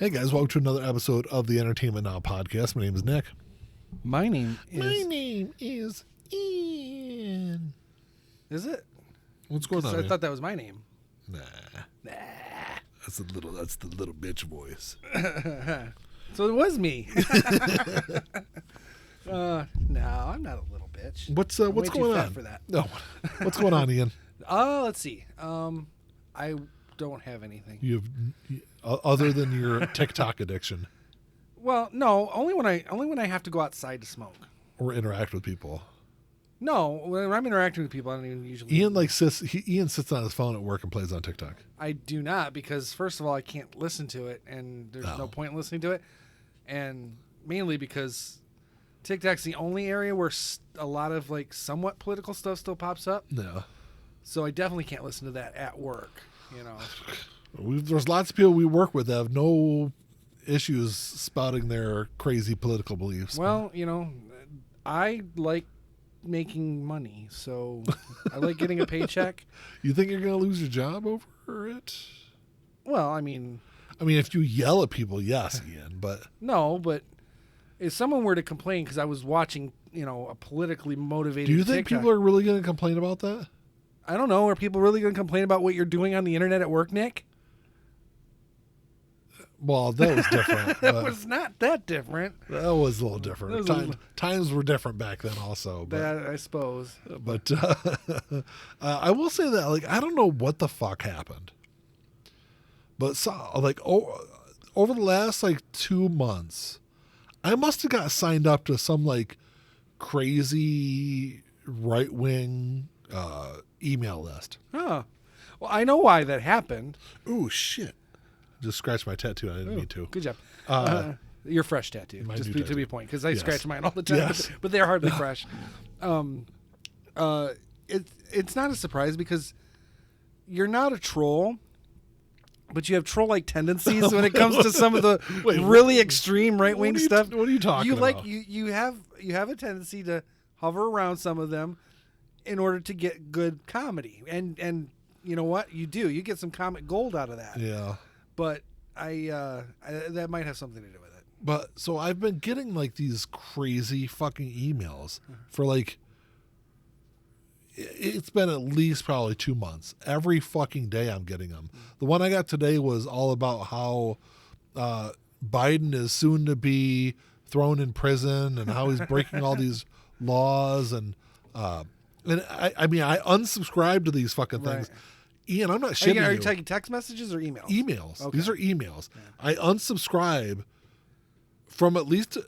Hey guys, welcome to another episode of the Entertainment Now podcast. My name is Nick. My name is Ian. Is it? What's going on? I thought that was my name. Nah. That's the little bitch voice. So it was me. No, I'm not a little bitch. What's I'm going way too fat on? for that. No. What's going on, Ian? Let's see. I don't have anything. You have other than your TikTok addiction Well, no, only when I have to go outside to smoke. or interact with people. No, when I'm interacting with people, I don't even usually. Ian sits on his phone at work and plays on TikTok. I do not, because first of all, I can't listen to it, and there's no point in listening to it, and mainly because TikTok's the only area where a lot of like somewhat political stuff still pops up. No. So I definitely can't listen to that at work. You know. There's lots of people we work with that have no issues spouting their crazy political beliefs. Well, you know, I like making money, so I like getting a paycheck. You think you're going to lose your job over it? Well, I mean, if you yell at people, yes, Ian, but... No, but if someone were to complain because I was watching, you know, a politically motivated Do you think TikTok, people are really going to complain about that? I don't know. Are people really going to complain about what you're doing on the internet at work, Nick? Well, that was different. That was not that different. That was a little different. Times were different back then also. But, That, I suppose. But I will say that, like, I don't know what the fuck happened. But, over the last, 2 months, I must have got signed up to some, crazy right-wing email list. Huh. Well, I know why that happened. Ooh, shit. Just scratched my tattoo. I didn't mean to. Good job. Your fresh tattoo. Just to be a point, because I scratch mine all the time, Yes. but they're hardly fresh. It's not a surprise because you're not a troll, but you have troll-like tendencies when it comes to some of the really extreme right-wing stuff. What are you talking about? You have a tendency to hover around some of them in order to get good comedy, and you know what you do? You get some comic gold out of that. Yeah. But I that might have something to do with it. But so I've been getting these crazy fucking emails for it's been at least probably 2 months. Every fucking day I'm getting them. The one I got today was all about how Biden is soon to be thrown in prison and how he's breaking all these laws and I unsubscribe to these fucking things. Right. Ian, I'm not shitting you. Are you taking text messages or emails? Emails. Okay. These are emails. Yeah. I unsubscribe from at least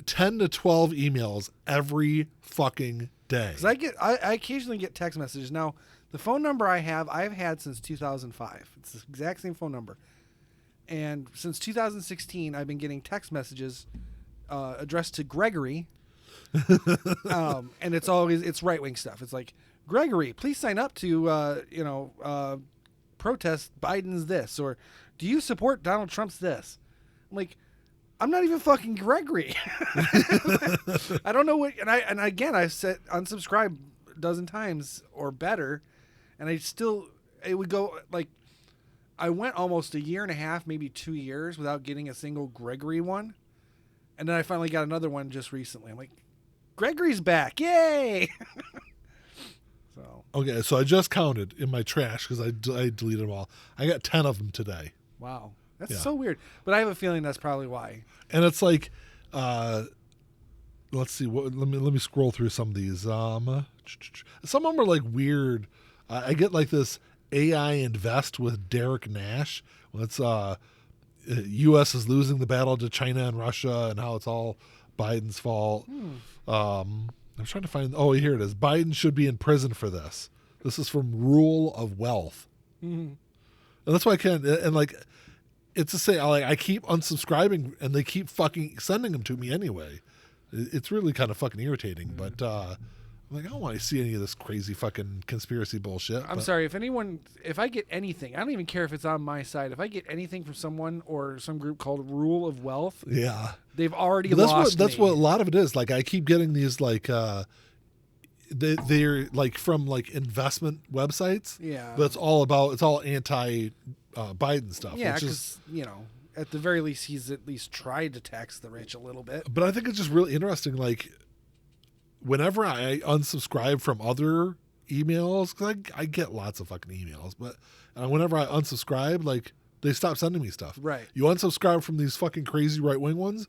10 to 12 emails every fucking day. Because I occasionally get text messages. Now, the phone number I've had since 2005. It's the exact same phone number. And since 2016, I've been getting text messages addressed to Gregory. And it's right-wing stuff. It's like, Gregory, please sign up to, protest Biden's this, or do you support Donald Trump's this? I'm like, I'm not even fucking Gregory. I don't know what, and again, I've said unsubscribe a dozen times or better, and it would go, I went almost a year and a half, maybe 2 years without getting a single Gregory one, and then I finally got another one just recently. I'm like, Gregory's back, yay! Okay, so I just counted in my trash because I deleted them all. I got 10 of them today. Wow. That's so weird. But I have a feeling that's probably why. And it's let's see. Let me scroll through some of these. Some of them are weird. I get this AI invest with Derek Nash. It's U.S. is losing the battle to China and Russia and how it's all Biden's fault. I'm trying to find... Oh, here it is. Biden should be in prison for this. This is from Rule of Wealth. Mm-hmm. And that's why I can't... And, it's to say, I keep unsubscribing, and they keep fucking sending them to me anyway. It's really kind of fucking irritating. Mm-hmm. But, I don't want to see any of this crazy fucking conspiracy bullshit. I'm sorry. If I get anything, I don't even care if it's on my side. If I get anything from someone or some group called Rule of Wealth, yeah, they've already lost That's me. what a lot of it is. I keep getting these they're from investment websites. Yeah, but it's all anti Biden stuff. Yeah, because At the very least, he's at least tried to tax the rich a little bit. But I think it's just really interesting. Like, whenever I unsubscribe from other emails, because I get lots of fucking emails, but whenever I unsubscribe, like, they stop sending me stuff. Right. You unsubscribe from these fucking crazy right-wing ones,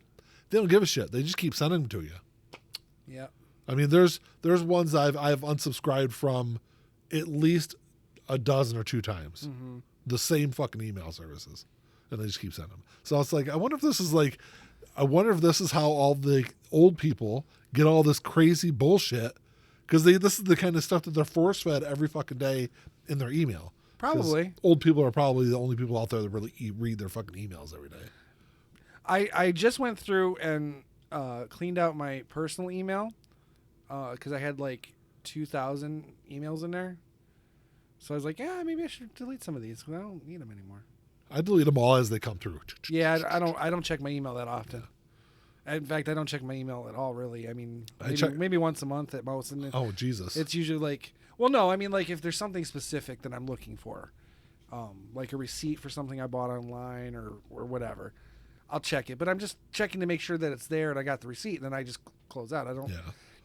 they don't give a shit. They just keep sending them to you. Yeah. I mean, there's ones I've unsubscribed from at least a dozen or two times. Mm-hmm. The same fucking email services, and they just keep sending them. So it's like, I wonder if this is how all the old people get all this crazy bullshit, because this is the kind of stuff that they're force fed every fucking day in their email. Probably. Old people are probably the only people out there that really read their fucking emails every day. I just went through and cleaned out my personal email because I had like 2,000 emails in there. So I was like, yeah, maybe I should delete some of these because I don't need them anymore. I delete them all as they come through. Yeah, I don't check my email that often. In fact, I don't check my email at all, really. I mean, maybe once a month at most. And oh, Jesus. It's usually like, well, no, I mean, like if there's something specific that I'm looking for, like a receipt for something I bought online or whatever, I'll check it. But I'm just checking to make sure that it's there and I got the receipt, and then I just close out. I don't,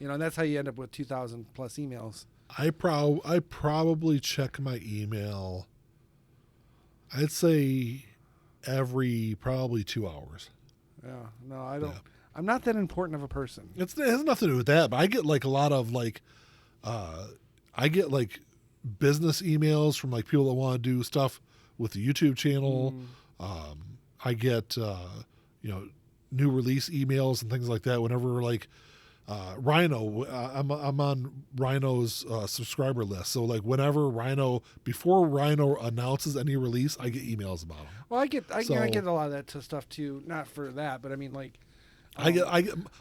and that's how you end up with 2,000 plus emails. I probably check my email, I'd say every probably 2 hours. Yeah, no, I don't. Yeah. I'm not that important of a person. It has nothing to do with that, but I get like a lot of like, I get like business emails from like people that want to do stuff with the YouTube channel. I get, new release emails and things like that whenever like, Rhino, I'm on Rhino's subscriber list. So like before Rhino announces any release, I get emails about them. Well, I get a lot of that stuff too. Not for that, but I mean like, I get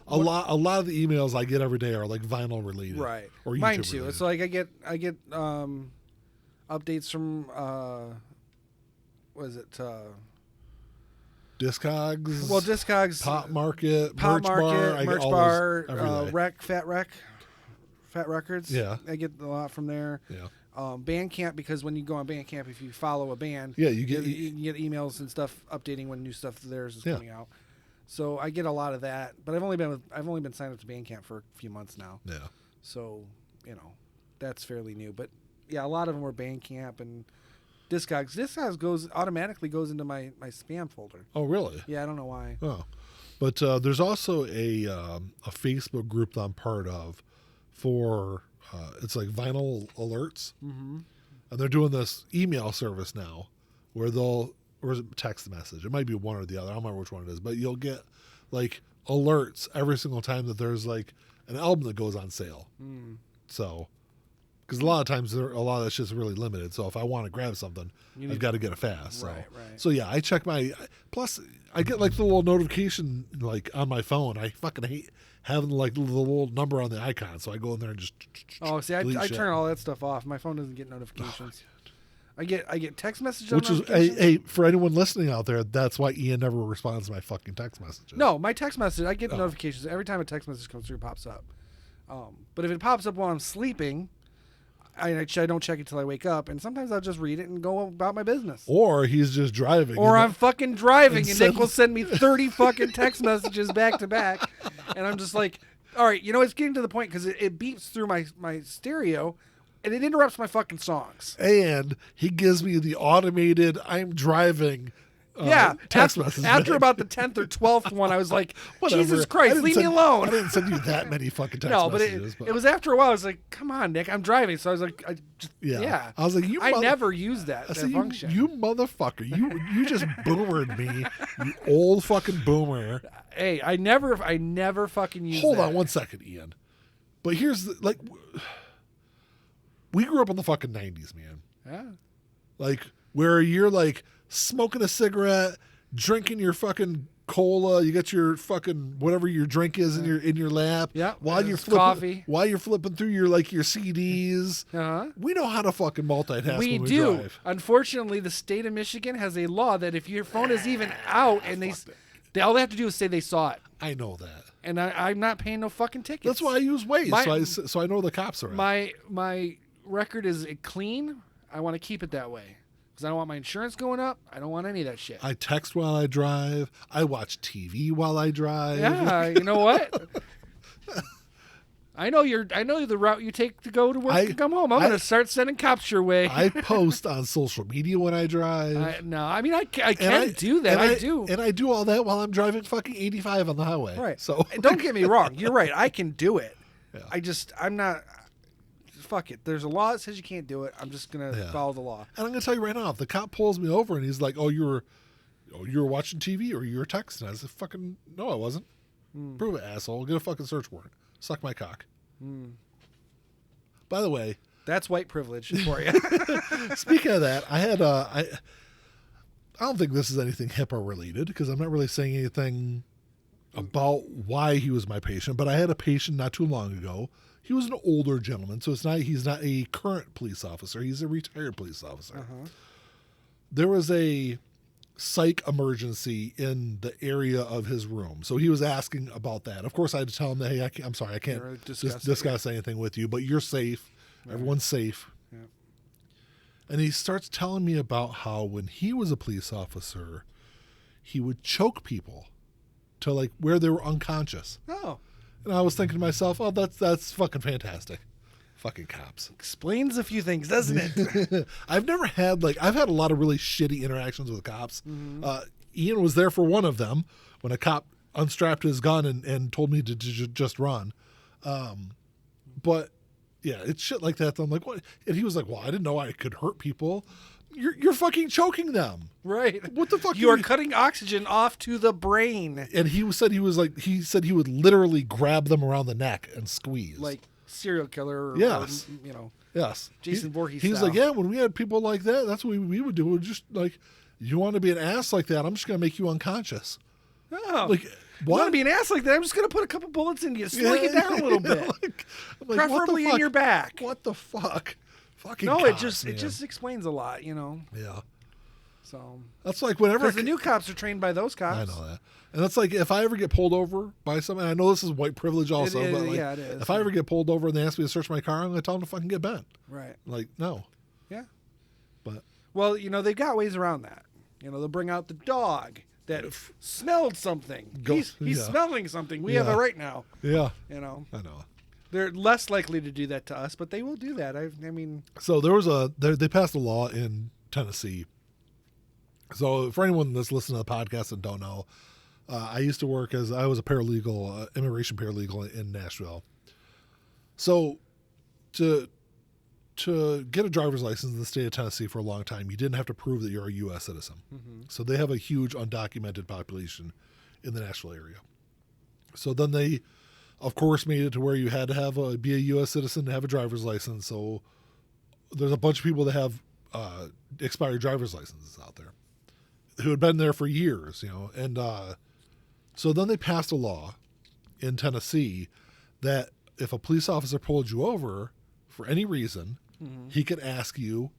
a lot of the emails I get every day are like vinyl related, right? Or YouTube mine too. related. It's like I get updates from what is it? Discogs. Well, Discogs, Pop Market, Merch Bar, Fat Records. Yeah, I get a lot from there. Yeah. Bandcamp, because when you go on Bandcamp, if you follow a band, you get emails and stuff updating when new stuff of theirs is coming out. So I get a lot of that, but I've only been signed up to Bandcamp for a few months now. Yeah. So that's fairly new, but yeah, a lot of them were Bandcamp and Discogs. Discogs automatically goes into my spam folder. Oh, really? Yeah, I don't know why. Oh, but there's also a Facebook group that I'm part of for it's like vinyl alerts, and they're doing this email service now where or is it text message? It might be one or the other. I don't remember which one it is, but you'll get like alerts every single time that there's like an album that goes on sale. So. Because a lot of times, a lot of that shit's really limited. So if I want to grab something, I've got to get it fast. So. Right. So yeah, I check my. Plus, I get like the little notification like on my phone. I fucking hate having like the little number on the icon. So I go in there and just. Oh, see, I turn all that stuff off. My phone doesn't get notifications. I get text messages. Which is hey, for anyone listening out there, that's why Ian never responds to my fucking text messages. No, my text message, I get notifications every time a text message comes through. It pops up. But if it pops up while I'm sleeping, I don't check it till I wake up, and sometimes I'll just read it and go about my business. Or he's just driving. Or I'm fucking driving, and Nick will send me 30 fucking text messages back to back, and I'm just like, all right, it's getting to the point because it beeps through my stereo, and it interrupts my fucking songs. And he gives me the automated "I'm driving." Text message after about the 10th or 12th one, I was like, Jesus Christ, leave me alone. I didn't send you that many fucking text messages. But it was after a while. I was like, come on, Nick, I'm driving. So I was like, I was like, I never used that function. You motherfucker. You just boomered me, you old fucking boomer. Hey, I never fucking used that. Hold on one second, Ian. But here's we grew up in the fucking 90s, man. Yeah. Like, where you're like, smoking a cigarette, drinking your fucking cola, you got your fucking whatever your drink is in your lap. Yeah. While you're flipping through your CDs. We know how to fucking multitask. We do. Drive. Unfortunately, the state of Michigan has a law that if your phone is even out and all they have to do is say they saw it. I know that. And I'm not paying no fucking tickets. That's why I use Waze. So I know the cops are out. My record is clean. I want to keep it that way. Because I don't want my insurance going up. I don't want any of that shit. I text while I drive. I watch TV while I drive. Yeah, you know what? I know the route you take to go to work and come home. I'm going to start sending cops your way. I post on social media when I drive. I can do that. I do. And I do all that while I'm driving fucking 85 on the highway. Right. So don't get me wrong. You're right. I can do it. Yeah. I'm not. Fuck it. There's a law that says you can't do it. I'm just going to follow the law. And I'm going to tell you right now, if the cop pulls me over and he's like, oh, you were watching TV or you were texting, I said, fucking, no, I wasn't. Prove it, asshole. Get a fucking search warrant. Suck my cock. By the way, that's white privilege for you. Speaking of that, I had I don't think this is anything HIPAA related because I'm not really saying anything about why he was my patient, but I had a patient not too long ago. He was an older gentleman, so he's not a current police officer. He's a retired police officer. Uh-huh. There was a psych emergency in the area of his room. So he was asking about that. Of course, I had to tell him that, hey, I'm sorry, I can't discuss anything with you, but you're safe. Right. Everyone's safe. Yeah. And he starts telling me about how when he was a police officer, he would choke people to like where they were unconscious. Oh. And I was thinking to myself, oh, that's fucking fantastic. Fucking cops. Explains a few things, doesn't it? I've had a lot of really shitty interactions with cops. Mm-hmm. Ian was there for one of them when a cop unstrapped his gun and told me to just run. But yeah, it's shit like that. I'm like, what? And he was like, well, I didn't know I could hurt people. You're fucking choking them. Right. What the fuck? You are cutting oxygen off to the brain. And he said he would literally grab them around the neck and squeeze. Like serial killer or, yes. Yes. Jason Voorhees He's style. like, yeah, when we had people like that, that's what we would do. We'd just like, you want to be an ass like that, I'm just going to make you unconscious. Oh. Like, you want to be an ass like that, I'm just going to put a couple bullets in you, slink it down a little bit. Preferably in your back. What the fuck? Fucking no, cops, it just explains a lot, Yeah. So that's like whenever because the new cops are trained by those cops. I know that. And that's like if I ever get pulled over by someone, I know this is white privilege also, but like it is. if I ever get pulled over and they ask me to search my car, I'm going to tell them to fucking get bent. Right. Like, no. Yeah. But well, they've got ways around that. They'll bring out the dog that smelled something. He's smelling something. We have it right now. Yeah. I know. They're less likely to do that to us, but they will do that. I mean. So they passed a law in Tennessee. So for anyone that's listening to the podcast and don't know, I used to work I was a paralegal, immigration paralegal in Nashville. So to get a driver's license in the state of Tennessee for a long time, you didn't have to prove that you're a U.S. citizen. Mm-hmm. So they have a huge undocumented population in the Nashville area. So then they, of course, made it to where you had to be a U.S. citizen to have a driver's license. So there's a bunch of people that have expired driver's licenses out there who had been there for years, and so then they passed a law in Tennessee that if a police officer pulled you over for any reason, mm-hmm. he could ask you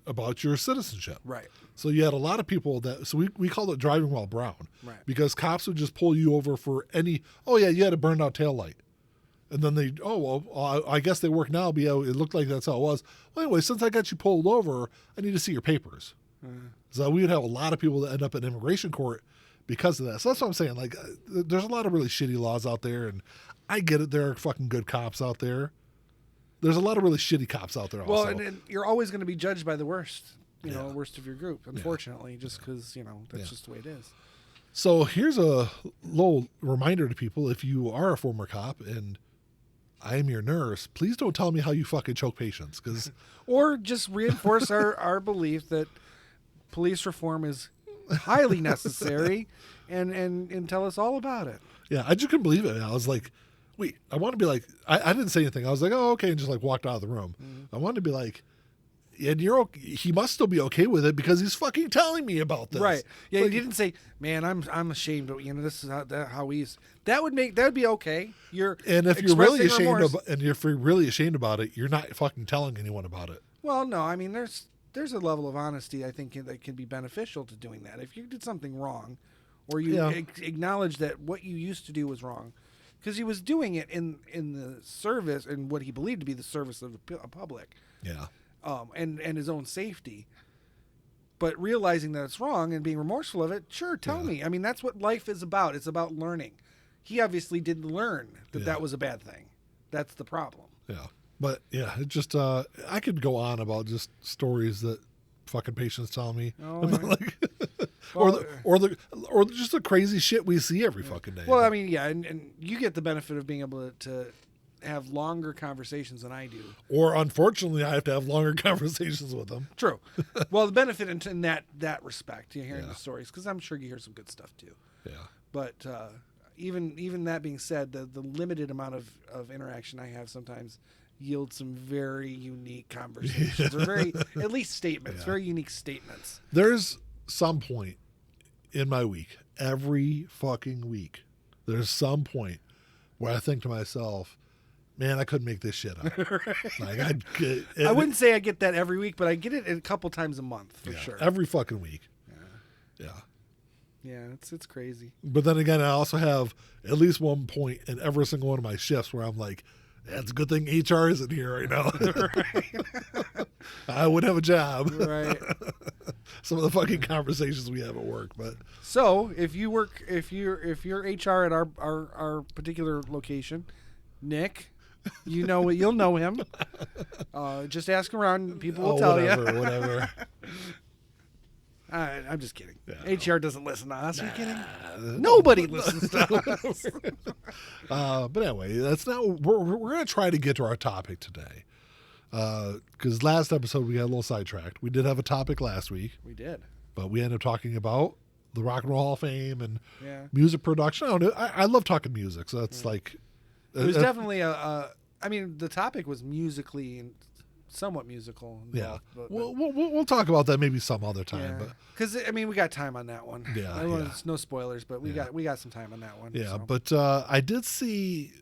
about your citizenship. Right. So you had a lot of people so we called it driving while brown. Right. Because cops would just pull you over for you had a burned out taillight. And then I guess they work now, but yeah, it looked like that's how it was. Well, anyway, since I got you pulled over, I need to see your papers. Mm. So we would have a lot of people that end up in immigration court because of that. So that's what I'm saying. Like, there's a lot of really shitty laws out there, and I get it. There are fucking good cops out there. There's a lot of really shitty cops out there also. Well, and you're always going to be judged by the worst, worst of your group, unfortunately, just because, that's just the way it is. So here's a little reminder to people. If you are a former cop and I am your nurse, please don't tell me how you fucking choke patients. Or just reinforce our belief that police reform is highly necessary and tell us all about it. Yeah, I just couldn't believe it. I was like, wait, I want to be like, I didn't say anything. I was like, oh, okay, and just like walked out of the room. Mm-hmm. I wanted to be like, and he must still be okay with it because he's fucking telling me about this. Right. Yeah, he didn't say, man, I'm ashamed, but this is how he's. That would be okay. If you're really ashamed about it, you're not fucking telling anyone about it. Well, no, I mean there's a level of honesty I think that can be beneficial to doing that. If you did something wrong, or you acknowledge that what you used to do was wrong, because he was doing it in the service and what he believed to be the service of the public. Yeah. And his own safety. But realizing that it's wrong and being remorseful of it, sure, tell Yeah. me. I mean, that's what life is about. It's about learning. He obviously didn't learn that that was a bad thing. That's the problem. Yeah. But yeah, it just I could go on about just stories that fucking patients tell me. Oh, about, yeah. like Well, or just the crazy shit we see every fucking day. Well, I mean, yeah, and you get the benefit of being able to have longer conversations than I do. Or unfortunately, I have to have longer conversations with them. True. Well, the benefit in that respect, you're hearing Yeah. the stories, because I'm sure you hear some good stuff too. Yeah. But even that being said, the limited amount of interaction I have sometimes yields some very unique conversations, or very, at least statements, very unique statements. There's some point in my week, every fucking week, there's some point where I think to myself, man, I couldn't make this shit up. Like I wouldn't say I get that every week, but I get it a couple times a month for sure. Every fucking week. Yeah. Yeah, it's crazy. But then again, I also have at least one point in every single one of my shifts where I'm like, yeah, it's a good thing HR isn't here right now. I would have a job. Right. Some of the fucking conversations we have at work, but So if you're HR at our particular location, Nick, you'll know him. Just ask around; people will tell you. Whatever. I'm just kidding. Yeah. HR doesn't listen to us. Are you kidding? Nobody listens to us. But anyway, that's not. We're going to try to get to our topic today, because last episode we got a little sidetracked. We did have a topic last week, We did. but we ended up talking about the Rock and Roll Hall of Fame and Yeah. music production. I don't know. I love talking music, so that's like. It was definitely I mean, the topic was musically and somewhat musical. Yeah, But, we'll talk about that maybe some other time. But because I mean, we got time on that one. Yeah, I don't want no spoilers, but we got some time on that one. yeah, so. but I did see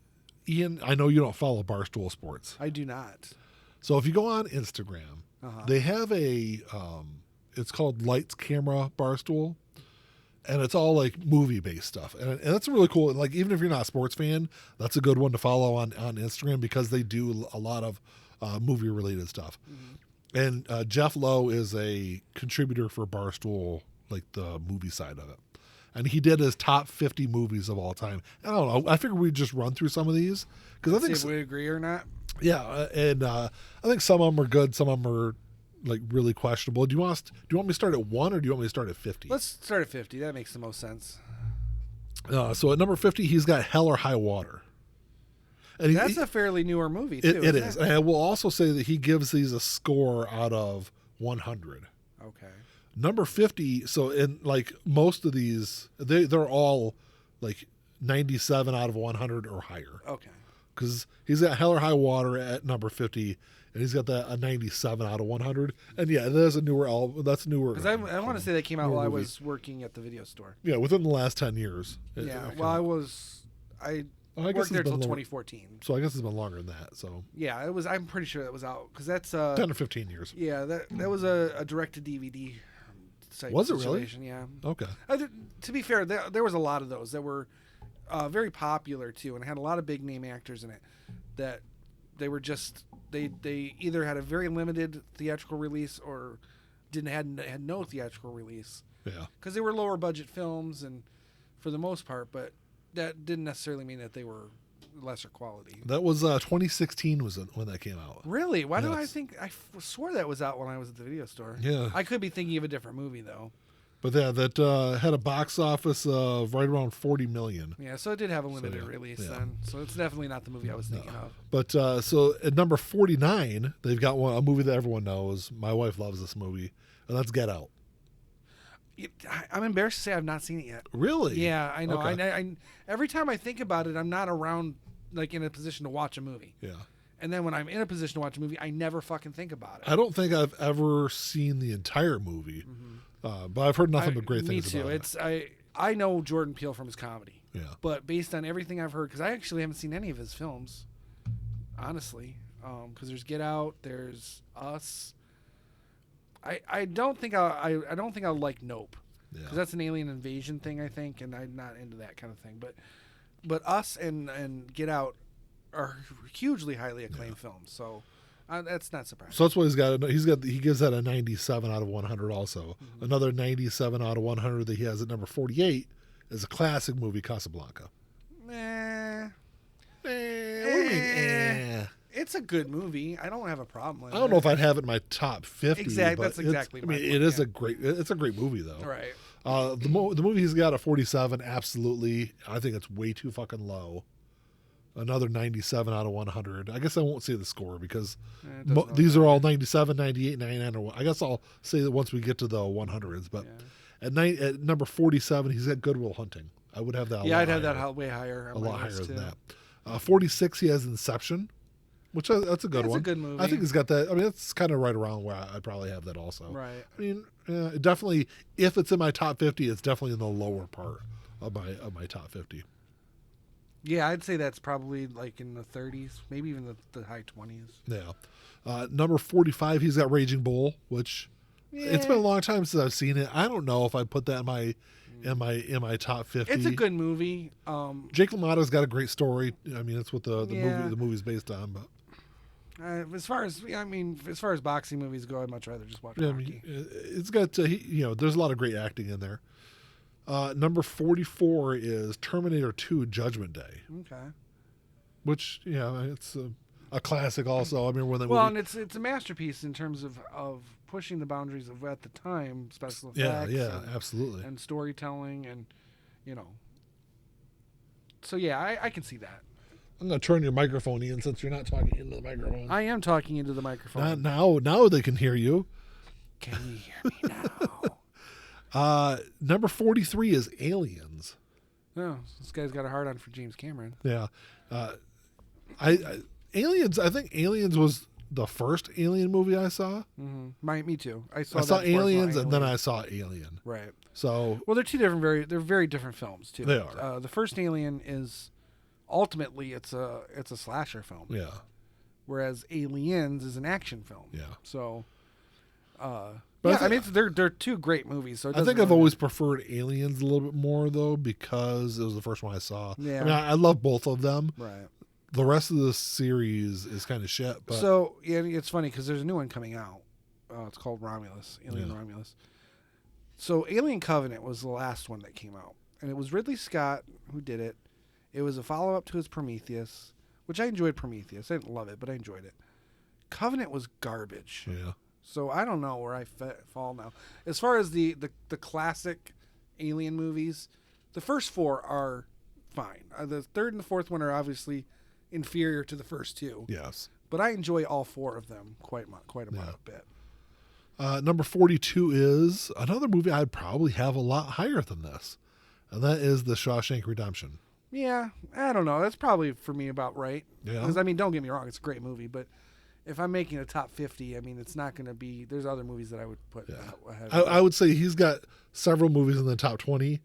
Ian. I know you don't follow Barstool Sports, I do not. so if you go on Instagram, they have a it's called Lights Camera Barstool, and it's all like movie based stuff, and that's really cool. Like even if you're not a sports fan, that's a good one to follow on Instagram because they do a lot of movie related stuff. And Jeff Lowe is a contributor for Barstool, like the movie side of it. And he did his top 50 movies of all time. I don't know. I figured we'd just run through some of these because I think, See if we agree or not. yeah, and I think some of them are good, some of them are like really questionable. Do you want me to start at 1 or do you want me to start at 50? Let's start at 50. That makes the most sense. So at number 50, he's got Hell or High Water. And That's a fairly newer movie, too. it is. And I will also say that he gives these a score out of 100. Okay. Number 50, so in like most of these, they're all like 97 out of 100 or higher. Okay. Because he's got Hell or High Water at number 50, and he's got that a 97 out of 100. And yeah, there's a newer album. That's newer. Because I want to say that came out while I movie. was working at the video store. Yeah, within the last 10 years. Yeah. It Well, I guess worked there it's till been 2014. So I guess it's been longer than that. So Yeah, it was. I'm pretty sure that was out because that's 10 or 15 years. Yeah, that was a direct to DVD. Was it really? Situation, yeah. Okay. To be fair, there was a lot of those that were very popular too, and had a lot of big name actors in it. That they were just they either had a very limited theatrical release or had no theatrical release. Yeah. Because they were lower budget films, and for the most part, but that didn't necessarily mean that they were lesser quality. That was 2016 was when that came out. Really? Why do I Yes. think I swore that was out when I was at the video store? Yeah. I could be thinking of a different movie though. But yeah, that had a box office of right around 40 million. Yeah, so it did have a limited yeah, release yeah. then. So it's definitely not the movie I was thinking of. But so at number 49, they've got a movie that everyone knows. My wife loves this movie, and that's Get Out. I'm embarrassed to say I've not seen it yet. Really? Yeah, I know. Okay. I every time I think about it, I'm not around like in a position to watch a movie. Yeah. And then when I'm in a position to watch a movie, I never fucking think about it. I don't think I've ever seen the entire movie, but I've heard nothing but great things Me too. about it. I know Jordan Peele from his comedy. Yeah. But based on everything I've heard, because I actually haven't seen any of his films, honestly, because there's Get Out, there's Us. I don't think I'll like Nope, because Yeah. that's an alien invasion thing, I think, and I'm not into that kind of thing. But Us and Get Out are hugely highly acclaimed films. So That's not surprising. So that's what he gives that a 97 out of 100 also. Mm-hmm. Another 97 out of 100 that he has at number 48 is a classic movie, Casablanca. What do you mean, It's a good movie. I don't have a problem with it. I don't know if I'd have it in my top 50. Exactly. That's exactly my point, it's a great movie, though. Right. The movie he's got at 47, absolutely. I think it's way too fucking low. Another 97 out of 100. I guess I won't say the score because these are all 97, 98, 99. Or I guess I'll say that once we get to the 100s. But at number 47, he's got Good Will Hunting. I would have that. I'd have that way higher. A lot higher than that. 46, he has Inception, which that's a good one. It's a good movie. I think he's got that. I mean, it's kind of right around where I'd probably have that also. Right. I mean, definitely, if it's in my top 50, it's definitely in the lower part of my top 50. Yeah, I'd say that's probably like in the 30s, maybe even the high 20s. Yeah. Number 45, he's got Raging Bull, which it's been a long time since I've seen it. I don't know if I'd put that in my top 50. It's a good movie. Jake LaMotta's got a great story. I mean, it's what the movie's based on. But as far as boxing movies go, I'd much rather just watch Rocky. I mean, it's got there's a lot of great acting in there. Number 44 is Terminator 2: Judgment Day. Okay. Which it's a classic also. I mean, and it's a masterpiece in terms of pushing the boundaries of at the time special effects. Yeah, absolutely. And storytelling, and So yeah, I can see that. I'm gonna turn your microphone in since you're not talking into the microphone. I am talking into the microphone. Now they can hear you. Can you hear me now? Number 43 is Aliens. No, this guy's got a hard on for James Cameron. Yeah. Aliens, I think Aliens was the first Alien movie I saw. Mm-hmm. Me too. I saw Aliens and then I saw Alien. Right. So they're two they're very different films too. They are. The first Alien is ultimately it's a slasher film. Yeah. Whereas Aliens is an action film. Yeah. So but I mean they're two great movies. So I think I've always preferred Aliens a little bit more though because it was the first one I saw. Yeah. I mean I love both of them. Right. The rest of the series is kind of shit. But so it's funny because there's a new one coming out. It's called Romulus, Alien Romulus. So Alien Covenant was the last one that came out, and it was Ridley Scott who did it. It was a follow-up to his Prometheus, which I enjoyed. Prometheus, I didn't love it, but I enjoyed it. Covenant was garbage. Yeah. So I don't know where I fall now. As far as the classic Alien movies, the first four are fine. The third and the fourth one are obviously inferior to the first two. Yes. But I enjoy all four of them quite a bit. Number 42 is another movie I'd probably have a lot higher than this, and that is The Shawshank Redemption. Yeah, I don't know. That's probably for me about right. Yeah. Because, I mean, don't get me wrong. It's a great movie, but if I'm making a top 50, I mean, it's not going to be... There's other movies that I would put ahead. I would say he's got several movies in the top 20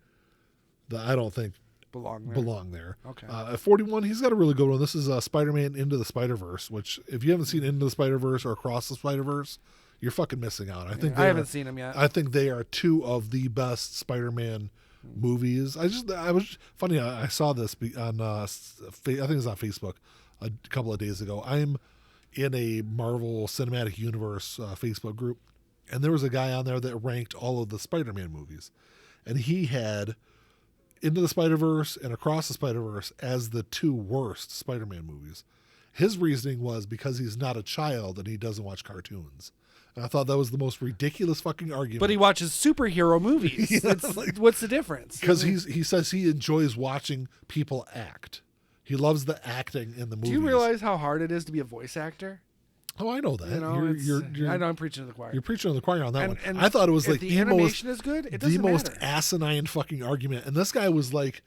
that I don't think belong there. Okay. At 41, he's got a really good one. This is Spider-Man Into the Spider-Verse, which if you haven't seen Into the Spider-Verse or Across the Spider-Verse, you're fucking missing out. I haven't seen them yet. I think they are two of the best Spider-Man movies. I was funny. I saw this on I think it was on Facebook a couple of days ago. I'm in a Marvel Cinematic Universe Facebook group, and there was a guy on there that ranked all of the Spider-Man movies, and he had Into the Spider-Verse and Across the Spider-Verse as the two worst Spider-Man movies. His reasoning was because he's not a child and he doesn't watch cartoons. And I thought that was the most ridiculous fucking argument. But he watches superhero movies. Yeah, what's the difference? Because he says he enjoys watching people act. He loves the acting in the movies. Do you realize how hard it is to be a voice actor? Oh, I know that. I know I'm preaching to the choir. You're preaching to the choir on that one. And I thought it was like the animation is good. It doesn't most matter. asinine fucking argument. And this guy was like,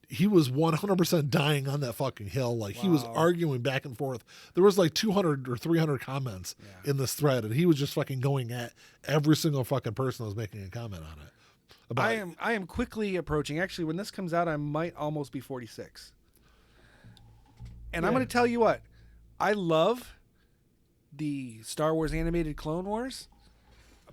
he was 100% dying on that fucking hill. Like he was arguing back and forth. There was like 200 or 300 comments in this thread, and he was just fucking going at every single fucking person that was making a comment on it. I am quickly approaching. Actually, when this comes out, I might almost be 46. And I'm going to tell you what, I love the Star Wars animated Clone Wars.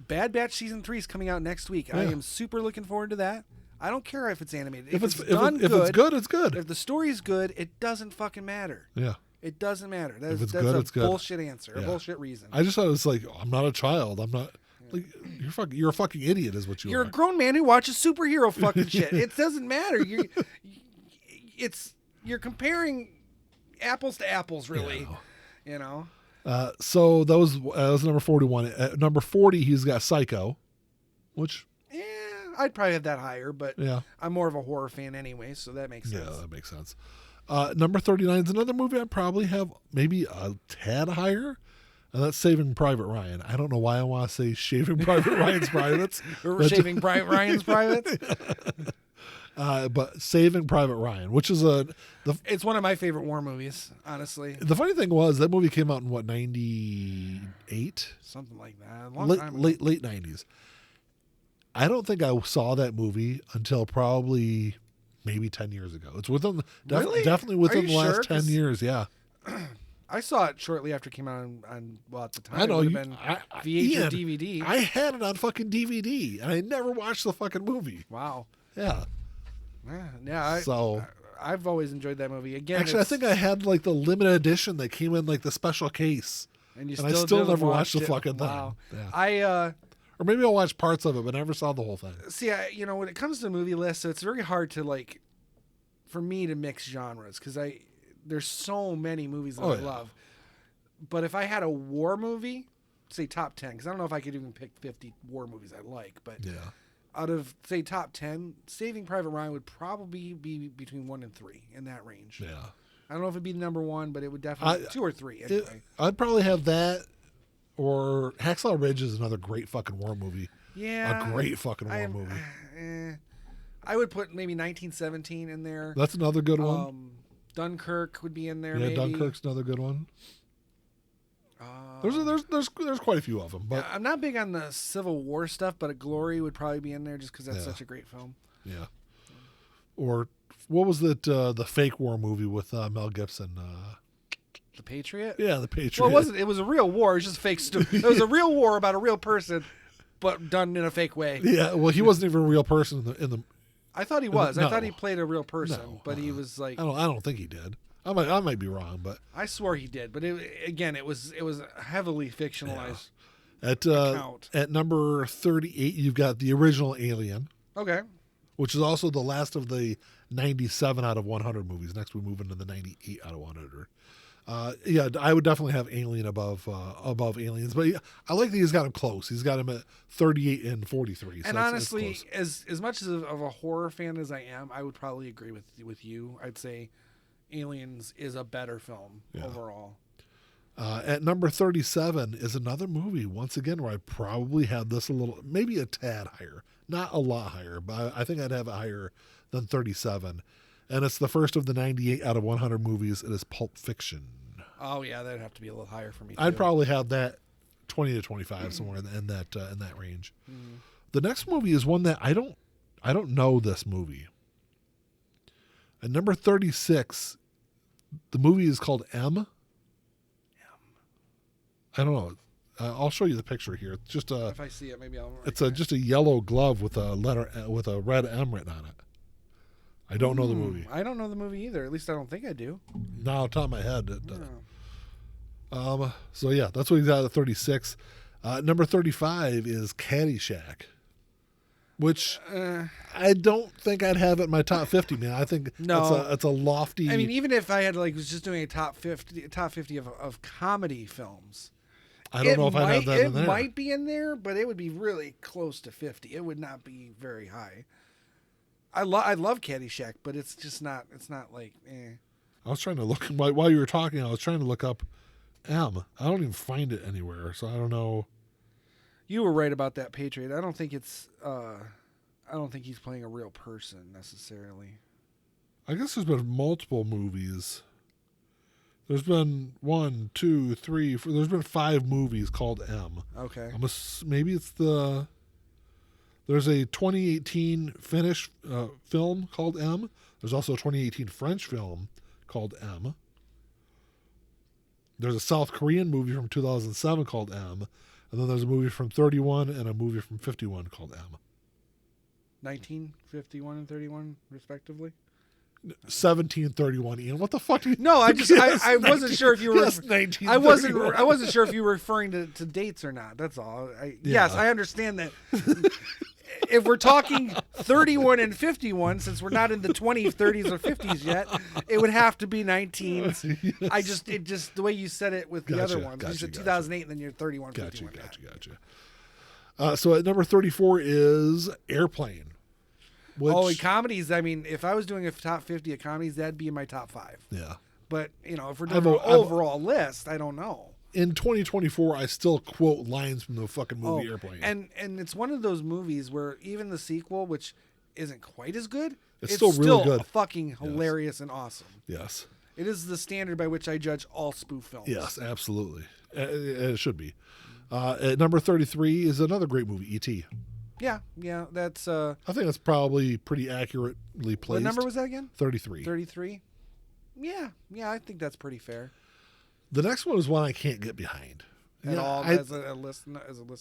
Bad Batch Season 3 is coming out next week. Yeah. I am super looking forward to that. I don't care if it's animated. If it's good, it's good. If the story's good, it doesn't fucking matter. Yeah. It doesn't matter. If it's That's good, a it's good. bullshit answer. A Yeah. bullshit reason. I just thought it was like, I'm not a child. I'm not like you're a fucking idiot, is what you You're are. a grown man who watches superhero fucking shit. It doesn't matter. You're comparing apples to apples, really. Yeah. You know. So that was number 41. At number 40, he's got Psycho, which Yeah, I'd probably have that higher, but yeah, I'm more of a horror fan anyway, so that makes sense. yeah, that makes sense. Number 39 is another movie I'd probably have maybe a tad higher. And that's Saving Private Ryan. I don't know why I want to say Shaving Private Ryan's Privates. Or Shaving Ryan's Privates. But Saving Private Ryan, which is It's one of my favorite war movies, honestly. the funny thing was that movie came out in what, 98? Something like that. A long time ago. Late 90s. I don't think I saw that movie until probably maybe 10 years ago. It's within Really? definitely Are within you the last sure? 10 years. Yeah. I saw it shortly after it came out on at the time I know it would you. have been I, VH Ian, or DVD. I had it on fucking DVD, and I never watched the fucking movie. Wow. Yeah. Yeah. So I've always enjoyed that movie. Again, actually, I think I had like the limited edition that came in like the special case, and you and I still haven't never watched the it. fucking Wow. thing. Yeah. Or maybe I'll watch parts of it, but never saw the whole thing. See, when it comes to movie lists, it's very hard to like, for me to mix genres because there's so many movies that I love. But if I had a war movie, say top 10, because I don't know if I could even pick 50 war movies I like, but Yeah. out of say top 10, Saving Private Ryan would probably be between 1 and 3 in that range. Yeah. I don't know if it'd be number 1, but it would definitely 2 or 3 anyway. I'd probably have that, or Hacksaw Ridge is another great fucking war movie. Yeah, A great fucking war movie. I would put maybe 1917 in there. That's another good one. Dunkirk would be in there. Yeah, maybe. Dunkirk's another good one. There's quite a few of them, but I'm not big on the Civil War stuff, but Glory would probably be in there just because that's Yeah. such a great film. yeah. Or what was it? The fake war movie with Mel Gibson. The Patriot. Yeah, The Patriot. Well, it wasn't. It was a real war. It was just fake. It was a real war about a real person, but done in a fake way. Yeah, well, he wasn't even a real person in the. I thought he was. No. I thought he played a real person, No, but he was like. I don't think he did. I might be wrong, but I swore he did, but it was heavily fictionalized. At at number 38, you've got the original Alien, Okay. which is also the last of the 97 out of 100 movies. Next, we move into the 98 out of 100. Yeah, I would definitely have Alien above Aliens, but yeah, I like that he's got him close. He's got him at 38 and 43. So And that's honestly, close. as much of a horror fan as I am, I would probably agree with you. I'd say Aliens is a better film overall. At number 37 is another movie, once again, where I probably had this a little, maybe a tad higher. Not a lot higher, but I think I'd have it higher than 37. And it's the first of the 98 out of 100 movies. It is Pulp Fiction. Oh yeah, that'd have to be a little higher for me. I'd too. probably have that 20 to 25 somewhere in that range. The next movie is one that I don't know this movie. At number 36, the movie is called M. I don't know. I'll show you the picture here. It's just If I see it, maybe I'll. just a yellow glove with a red M written on it. I don't know the movie. I don't know the movie either. At least I don't think I do. Not off the top of my head. So yeah, that's what he's got at 36. Number 35 is Caddyshack, which I don't think I'd have it in my top 50, man. I think No. it's a lofty. I mean, even if I had was just doing a top 50 of comedy films. I don't know if I'd have that in there. It might be in there, but it would be really close to 50. It would not be very high. I love Caddyshack, but it's just not. It's not like. I was trying to look while you were talking. I was trying to look up M. I don't even find it anywhere, so I don't know. You were right about that Patriot. I don't think it's. I don't think he's playing a real person necessarily. I guess there's been multiple movies. There's been 1, 2, 3, 4. There's been 5 movies called M. Okay. Maybe it's the. There's a 2018 Finnish film called M. There's also a 2018 French film called M. There's a South Korean movie from 2007 called M. And then there's a movie from 31 and a movie from 51 called M. 1951 and 31, respectively. 1731. Ian, what the fuck? Do you, No, I wasn't sure if you were. Yes, 1931. I wasn't sure if you were referring to dates or not. That's all. Yes, I understand that. If we're talking 31 and 51, since we're not in the 20s, 30s, or 50s yet, it would have to be 19s. Yes. It just the way you said it with the other ones. You said 2008, and then you're 31, 51. Gotcha. So at number 34 is Airplane. In comedies, I mean, if I was doing a top 50 of comedies, that'd be in my top 5. Yeah. But, if we're doing an overall list, I don't know. In 2024, I still quote lines from the fucking movie Airplane. And it's one of those movies where even the sequel, which isn't quite as good, it's still really good. Fucking hilarious and awesome. Yes. It is the standard by which I judge all spoof films. Yes, absolutely. It should be. At number 33 is another great movie, E.T. Yeah, that's... I think that's probably pretty accurately placed. What number was that again? 33. 33? Yeah, I think that's pretty fair. The next one is one I can't get behind. At all, as a list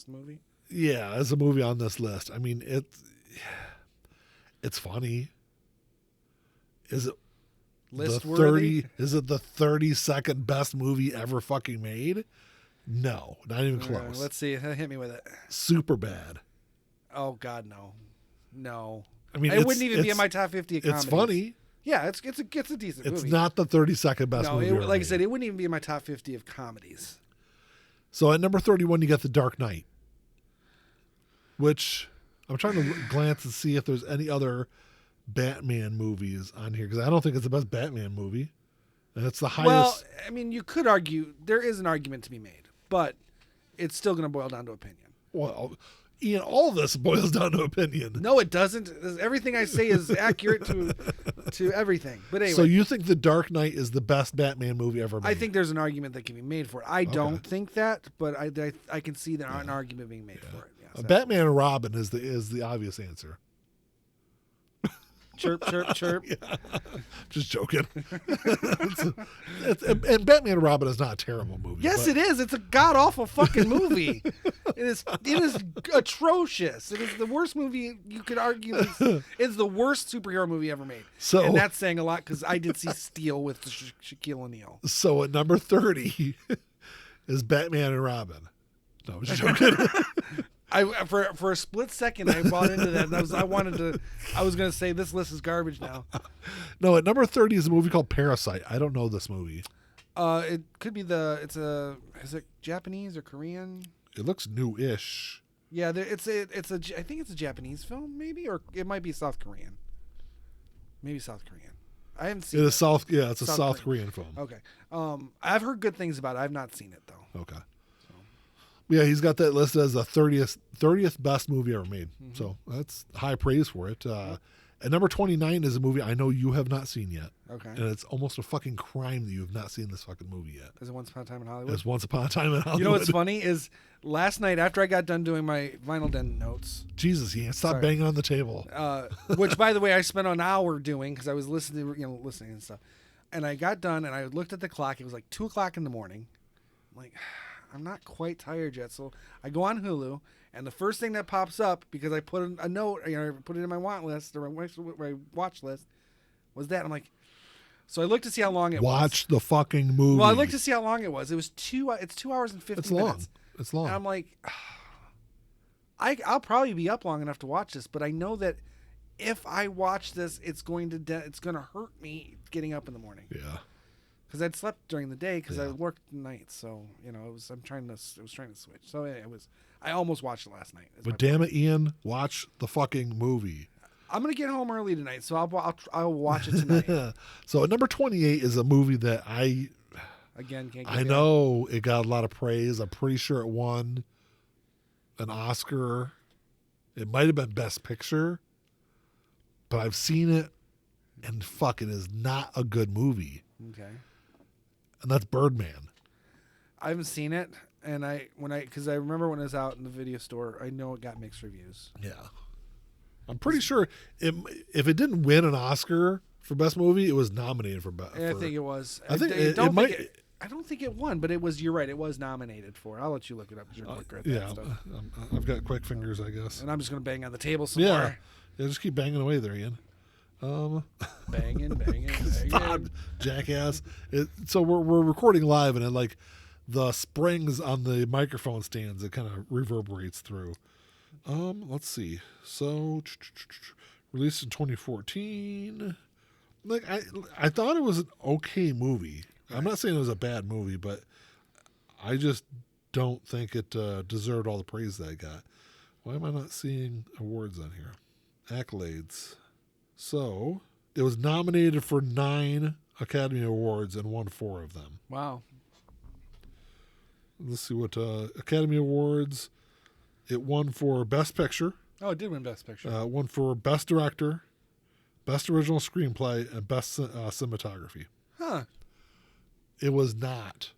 movie? Yeah, as a movie on this list. I mean, it's funny. Is it list-worthy? Is it the 32nd best movie ever fucking made? No, not even close. Let's see. Hit me with it. Super bad. Oh God, no. I mean, it wouldn't even be in my top 50 of comedies. It's funny. Yeah, it's a decent movie. It's not the 32nd best movie. No, like I said, it wouldn't even be in my top 50 of comedies. So at number 31, you got The Dark Knight, which I'm trying to glance and see if there's any other Batman movies on here, because I don't think it's the best Batman movie. And it's the highest. Well, I mean, you could argue, there is an argument to be made, but it's still going to boil down to opinion. Well, Ian, all of this boils down to opinion. No, it doesn't. Everything I say is accurate to everything. But anyway. So you think The Dark Knight is the best Batman movie ever made? I think there's an argument that can be made for it. I don't think that, but I can see there an argument being made for it. Yes, Batman and Robin is the obvious answer. Chirp, chirp, chirp. Yeah. Just joking. And Batman and Robin is not a terrible movie. Yes, it is. It's a god awful fucking movie. It is atrocious. It is the worst movie you could argue. It's the worst superhero movie ever made. And that's saying a lot, because I did see Steel with Shaquille O'Neal. So at number 30 is Batman and Robin. No, I'm just joking. For a split second I bought into that, and I was gonna say this list is garbage now. No, at number 30 is a movie called Parasite. I don't know this movie. It could be is it Japanese or Korean? It looks new-ish. Yeah, I think it's a Japanese film, maybe, or it might be South Korean. Maybe South Korean. I haven't seen it. It's a South Korean film. Okay. I've heard good things about it. I've not seen it though. Okay. Yeah, he's got that listed as the 30th best movie ever made. Mm-hmm. So that's high praise for it. At number 29 is a movie I know you have not seen yet. Okay. And it's almost a fucking crime that you have not seen this fucking movie yet. Is it Once Upon a Time in Hollywood? It's Once Upon a Time in Hollywood. You know what's funny is last night after I got done doing my Vinyl Den notes. Jesus, you can't stop banging on the table. Which, by the way, I spent an hour doing because I was listening and stuff. And I got done and I looked at the clock. It was like 2:00 in the morning. I'm like, I'm not quite tired yet. So I go on Hulu, and the first thing that pops up, because I put a note, I put it in my want list or my watch list, was that. I'm like, so I looked to see how long it was. Watch the fucking movie. Well, I looked to see how long it was. It was 2 hours and 50 minutes. It's long. And I'm like, I'll probably be up long enough to watch this, but I know that if I watch this, it's going to hurt me getting up in the morning. Yeah. Because I'd slept during the day because I worked nights, so it was trying to switch. So I almost watched it last night. But damn it, Ian, watch the fucking movie. I'm gonna get home early tonight, so I'll watch it tonight. So at number 28 is a movie that I know it got a lot of praise. I'm pretty sure it won an Oscar. It might have been Best Picture, but I've seen it, and fuck, it is not a good movie. Okay. And that's Birdman. I haven't seen it, and because I remember when it was out in the video store, I know it got mixed reviews. Yeah, I'm pretty sure if it didn't win an Oscar for best movie, it was nominated for best. I think it was. I think I don't think it won, but it was. You're right. It was nominated for. I'll let you look it up. You're quicker at that stuff. I've got quick fingers, I guess. And I'm just gonna bang on the table some more. Yeah, just keep banging away there, Ian. Banging. Stop, jackass. So we're recording live, and like the springs on the microphone stands, it kind of reverberates through. Let's see. So released in 2014. Like I thought it was an okay movie. Right. I'm not saying it was a bad movie, but I just don't think it deserved all the praise that it got. Why am I not seeing awards on here? Accolades. So it was nominated for 9 Academy Awards and won 4 of them. Wow. Let's see what Academy Awards. It won for Best Picture. Oh, it did win Best Picture. Won for Best Director, Best Original Screenplay, and Best Cinematography. Huh. It was not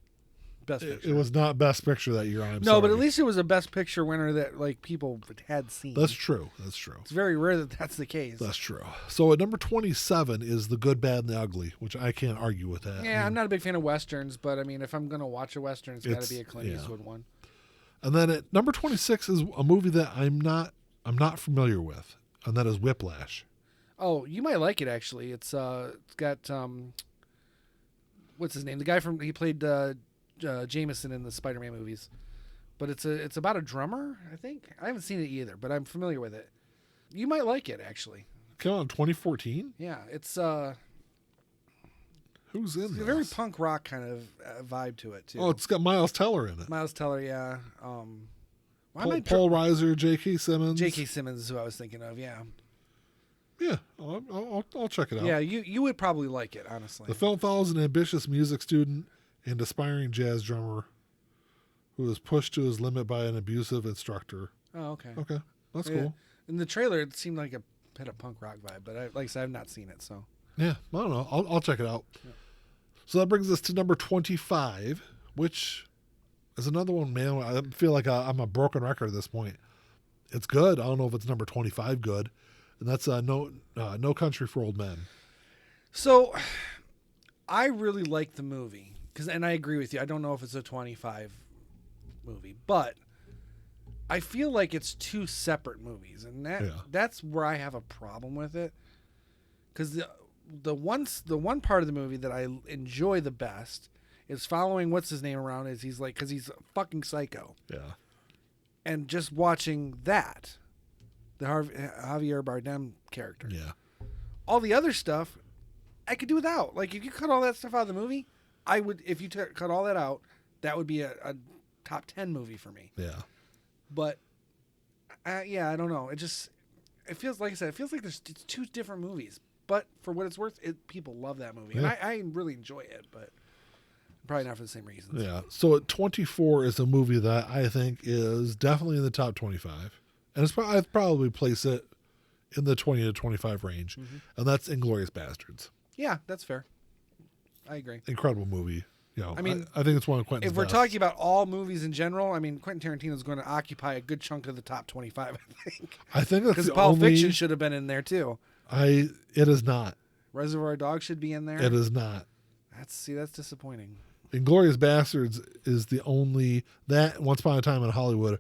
Best Picture. It was not Best Picture that year. I'm no, sorry. but at least it was a Best Picture winner that like people had seen. That's true. It's very rare that that's the case. That's true. So at number 27 is The Good, Bad, and the Ugly, which I can't argue with that. Yeah, I'm not a big fan of westerns, but I mean, if I'm gonna watch a western, it's got to be a Clint Eastwood one. And then at number 26 is a movie that I'm not familiar with, and that is Whiplash. Oh, you might like it actually. It's got what's his name? The guy he played Jameson in the Spider-Man movies. But it's about a drummer, I think. I haven't seen it either, but I'm familiar with it. You might like it actually. Came out in 2014. Yeah, it's who's in it's this? a very punk rock kind of vibe to it too. Oh, it's got Miles Teller in it. Miles Teller, yeah. Paul Reiser, J.K. Simmons. J.K. Simmons is who I was thinking of. Yeah. Yeah, I'll check it out. Yeah, you would probably like it, honestly. The film follows an ambitious music student and aspiring jazz drummer who is pushed to his limit by an abusive instructor. Oh, okay. Okay, that's Yeah. cool. In the trailer, it seemed like a bit of punk rock vibe, but like I said, I've not seen it, so. Yeah, I don't know. I'll check it out. Yeah. So that brings us to number 25, which is another one, man. I feel like I'm a broken record at this point. It's good. I don't know if it's number 25 good. And that's No Country for Old Men. So, I really like the movie and I agree with you. I don't know if it's a 25 movie, but I feel like it's 2 separate movies, and that's where I have a problem with it. Because the one part of the movie that I enjoy the best is following what's his name around because he's a fucking psycho. Yeah. And just watching that, the Javier Bardem character. Yeah. All the other stuff, I could do without. Like, if you cut all that stuff out of the movie, I would. If you cut all that out, that would be a top 10 movie for me. Yeah. But, yeah, I don't know. It feels like I said. It feels like it's 2 different movies. But for what it's worth, people love that movie, and I really enjoy it. But probably not for the same reasons. Yeah. So at 24 is a movie that I think is definitely in the top 25. And I'd probably place it in the 20 to 25 range. Mm-hmm. And that's Inglourious Bastards. Yeah, that's fair. I agree. Incredible movie. You know, I mean, I think it's one of Quentin's If we're best. talking about all movies in general, I mean, Quentin Tarantino is going to occupy a good chunk of the top 25, I think. I think that's because the Pulp only... Fiction should have been in there too. It is not. Reservoir Dogs should be in there. It is not. That's disappointing. Inglourious Bastards is the only... That, Once Upon a Time in Hollywood...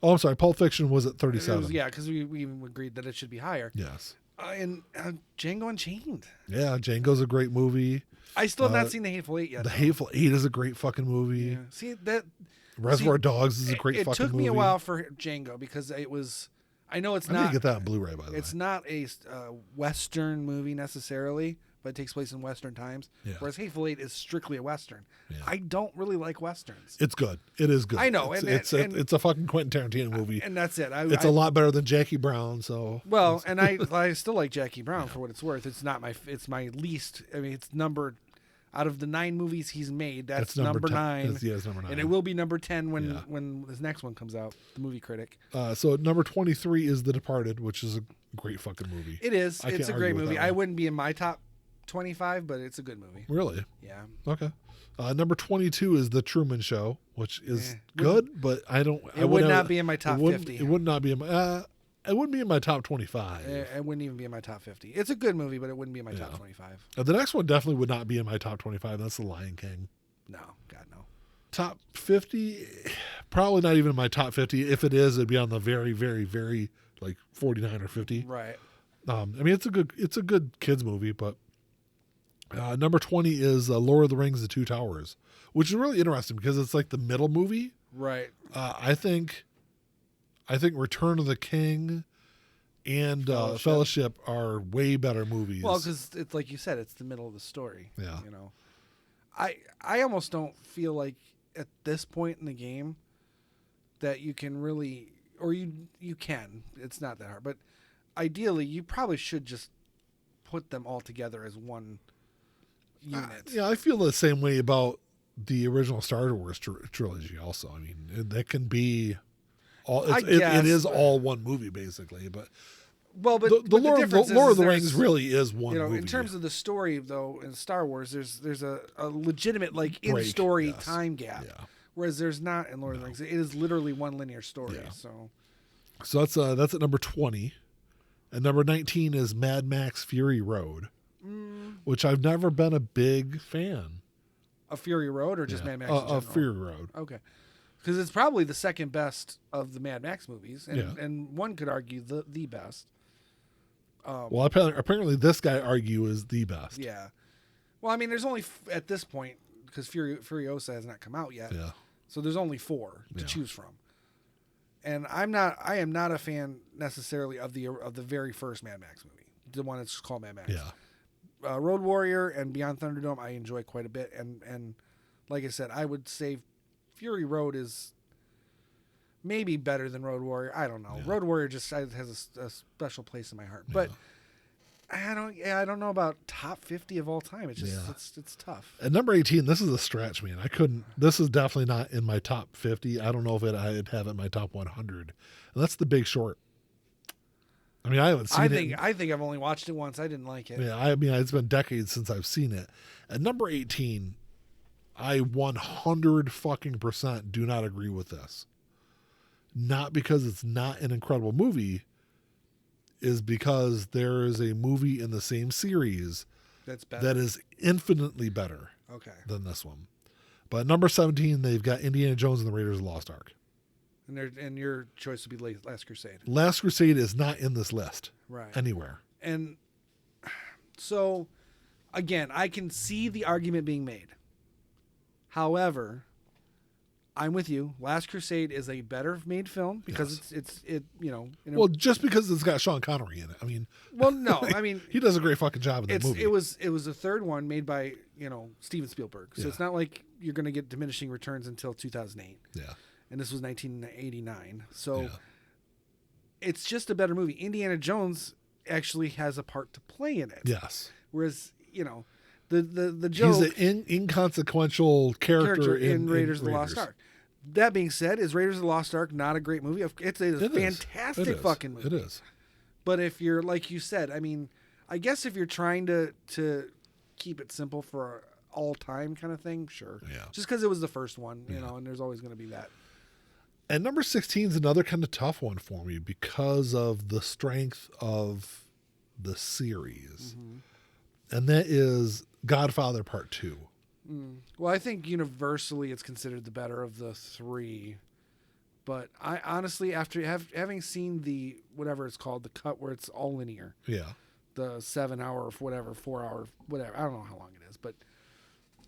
Oh, I'm sorry. Pulp Fiction was at 37. Yeah, because we even agreed that it should be higher. Yes. And Django Unchained. Yeah, Django's a great movie. I still have not seen The Hateful Eight yet. The Hateful Eight is a great fucking movie. Yeah. See that. Reservoir Dogs is a great fucking movie. It took me a while for Django because it was. I know it's I not. need to get that on Blu-ray, by the way. It's not a Western movie necessarily, but it takes place in Western times. Yeah. Whereas Hateful Eight is strictly a Western. Yeah. I don't really like Westerns. It's good. It is good. I know, It's a fucking Quentin Tarantino movie, and that's it. It's a lot better than Jackie Brown. So well, and I still like Jackie Brown for what it's worth. It's not my. It's my least. I mean, it's number. Out of the 9 movies he's made, that's number 9. It's number 9. And it will be number 10 when this next one comes out, the Movie Critic. So number 23 is The Departed, which is a great fucking movie. It is. It's a great movie. I one. wouldn't be in my top 25, but it's a good movie. Really? Yeah. Okay. Number 22 is The Truman Show, which is good, but I don't... It would not be in my top 50. It would not be in my... it wouldn't be in my top 25. It wouldn't even be in my top 50. It's a good movie, but it wouldn't be in my top 25. The next one definitely would not be in my top 25. That's The Lion King. No, God, no. Top 50? Probably not even in my top 50. If it is, it'd be on the very, very, very, like, 49 or 50. Right. I mean, it's a good kids movie, but number 20 is Lord of the Rings: The Two Towers, which is really interesting because it's like the middle movie. Right. I think Return of the King and Fellowship are way better movies. Well, because it's like you said, it's the middle of the story. Yeah. You know, I almost don't feel like at this point in the game that you can really, or you can. It's not that hard, but ideally, you probably should just put them all together as one unit. Yeah, I feel the same way about the original Star Wars trilogy. Also, I mean, that can be all. It is all one movie basically, but. Well, but the Lord of the Rings really is one movie. In terms of the story, though, in Star Wars, there's a legitimate in story time gap, whereas there's not in Lord of the Rings. It is literally one linear story. Yeah. So that's at number 20, and number 19 is Mad Max Fury Road, which I've never been a big fan. Of Fury Road or just Mad Max? Of Fury Road. Okay. Because it's probably the second best of the Mad Max movies, and one could argue the best. Well, apparently this guy is the best. Yeah. Well, I mean, there's only at this point because Furiosa has not come out yet. Yeah. So there's only 4 to choose from, and I am not a fan necessarily of the very first Mad Max movie, the one that's called Mad Max. Yeah. Road Warrior and Beyond Thunderdome I enjoy quite a bit, and like I said, I would say Fury Road is maybe better than Road Warrior. I don't know. Yeah. Road Warrior just has a special place in my heart. But I don't know about top 50 of all time. It's just it's tough. At number 18, this is a stretch, man. This is definitely not in my top 50. I don't know if I'd have it in my top 100. And that's The Big Short. I mean, I haven't seen it. I think I've only watched it once. I didn't like it. Yeah, I mean, it's been decades since I've seen it. At number 18, I 100% do not agree with this. Not because it's not an incredible movie, is because there is a movie in the same series that is infinitely better than this one. But at number 17, they've got Indiana Jones and the Raiders of the Lost Ark. And your choice would be Last Crusade. Last Crusade is not in this list anywhere. And so, again, I can see the argument being made. However, I'm with you. Last Crusade is a better made film because it's well, just because it's got Sean Connery in it. I mean, well, no, I mean he does a great fucking job in that movie. It was the third one made by Steven Spielberg, so it's not like you're going to get diminishing returns until 2008. Yeah, and this was 1989, so it's just a better movie. Indiana Jones actually has a part to play in it. Yes, whereas the joke. He's an inconsequential character in Raiders of the Lost Ark. That being said, is Raiders of the Lost Ark not a great movie? It's a fantastic fucking movie. It is. But if you're, like you said, I mean, I guess if you're trying to keep it simple for all time kind of thing, sure. Yeah. Just because it was the first one, and there's always going to be that. And number 16 is another kind of tough one for me because of the strength of the series. Mm-hmm. And that is Godfather Part 2. Well, I think universally it's considered the better of the 3. But I honestly, after having seen the, whatever it's called, the cut where it's all linear. Yeah. The 7-hour, whatever, 4-hour, whatever. I don't know how long it is. But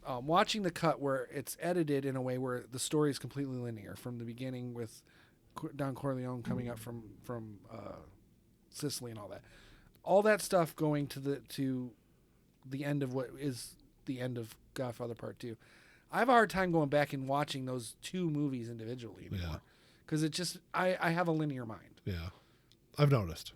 watching the cut where it's edited in a way where the story is completely linear from the beginning with Don Corleone coming up from Sicily and all that. All that stuff going to the end of what is the end of Godfather Part 2. I have a hard time going back and watching those two movies individually anymore. Because it just, I have a linear mind. Yeah. I've noticed.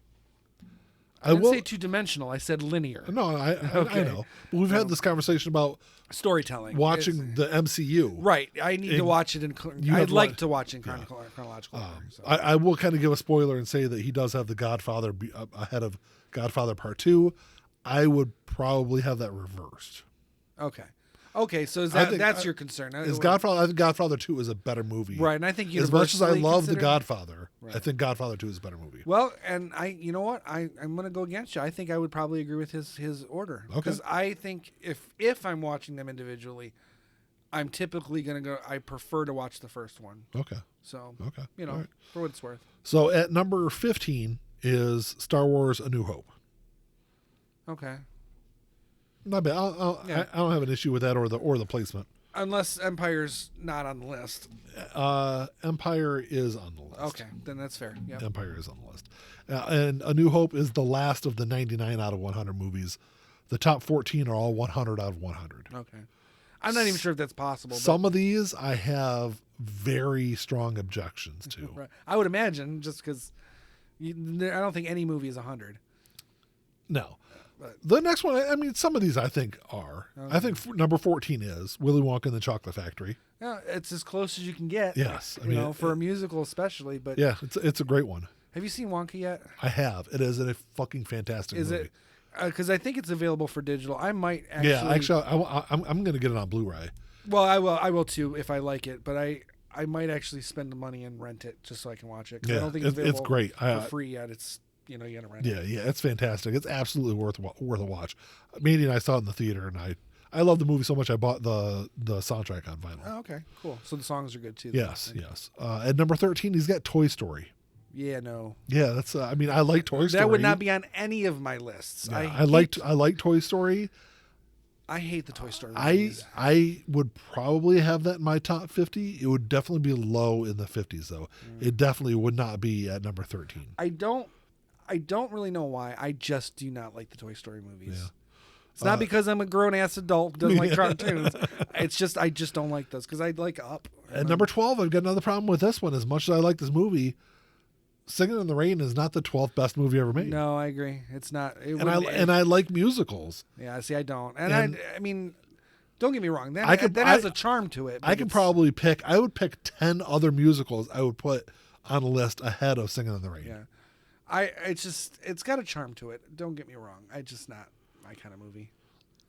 I didn't say two-dimensional. I said linear. No, I know. But we've had this conversation about storytelling. Watching the MCU. Right. I need to watch it in... I'd like to watch it in chronological order. So. I will kind of give a spoiler and say that he does have The Godfather ahead of Godfather Part 2. I would probably have that reversed. Okay, so that's your concern. I think Godfather 2 is a better movie. Right, and I think as much as I love The Godfather, I think Godfather 2 is a better movie. Well, and you know what? I'm going to go against you. I think I would probably agree with his order. Because I think if I'm watching them individually, I'm typically going to go, I prefer to watch the first one. Okay. So, right. For what it's worth. So at number 15 is Star Wars A New Hope. Okay. Not bad. Yeah. I don't have an issue with that or the placement. Unless Empire's not on the list. Empire is on the list. Okay, then that's fair. Yep. Empire is on the list. And A New Hope is the last of the 99 out of 100 movies. The top 14 are all 100 out of 100. Okay. I'm not even sure if that's possible. Some of these I have very strong objections to. Right. I would imagine just because I don't think any movie is 100. No. But- The next one, I mean, some of these I think are. Okay. I think number 14 is Willy Wonka and the Chocolate Factory. Yeah, it's as close as you can get. Yes. You know, for a musical especially. But Yeah, it's a great one. have you seen Wonka yet? I have. It is a fucking fantastic Is movie. it? Because I think it's available for digital. I might actually. Yeah, actually, I'm going to get it on Blu-ray. Well, I will too if I like it. But I might actually spend the money and rent it just so I can watch it. 'Cause I Yeah, don't think it's available great. for free yet. It's you got to rent it. Yeah, it's fantastic. It's absolutely worth a watch. Mandy and I saw it in the theater, and I love the movie so much I bought the soundtrack on vinyl. Oh, okay, cool. So the songs are good too. then. Yes. At number 13, he's got Toy Story. Yeah, no. Yeah, that's. I mean, I like Toy Story. That would not be on any of my lists. Yeah, I like Toy Story. I hate the Toy Story movies. I would probably have that in my top 50. It would definitely be low in the 50s though. It definitely would not be at number 13. I don't really know why. I just do not like the Toy Story movies. Yeah. It's not because I'm a grown ass adult who doesn't like cartoons. It's just I just don't like those because I like Up. At number 12, I've got another problem with this one. As much as I like this movie, Singing in the Rain is not the 12th best movie ever made. No, I agree. It's not. And I like musicals. Yeah, see, I don't. And I mean, don't get me wrong. That has a charm to it. I could probably pick 10 other musicals I would put on a list ahead of Singing in the Rain. Yeah. It's got a charm to it. Don't get me wrong. It's just not my kind of movie.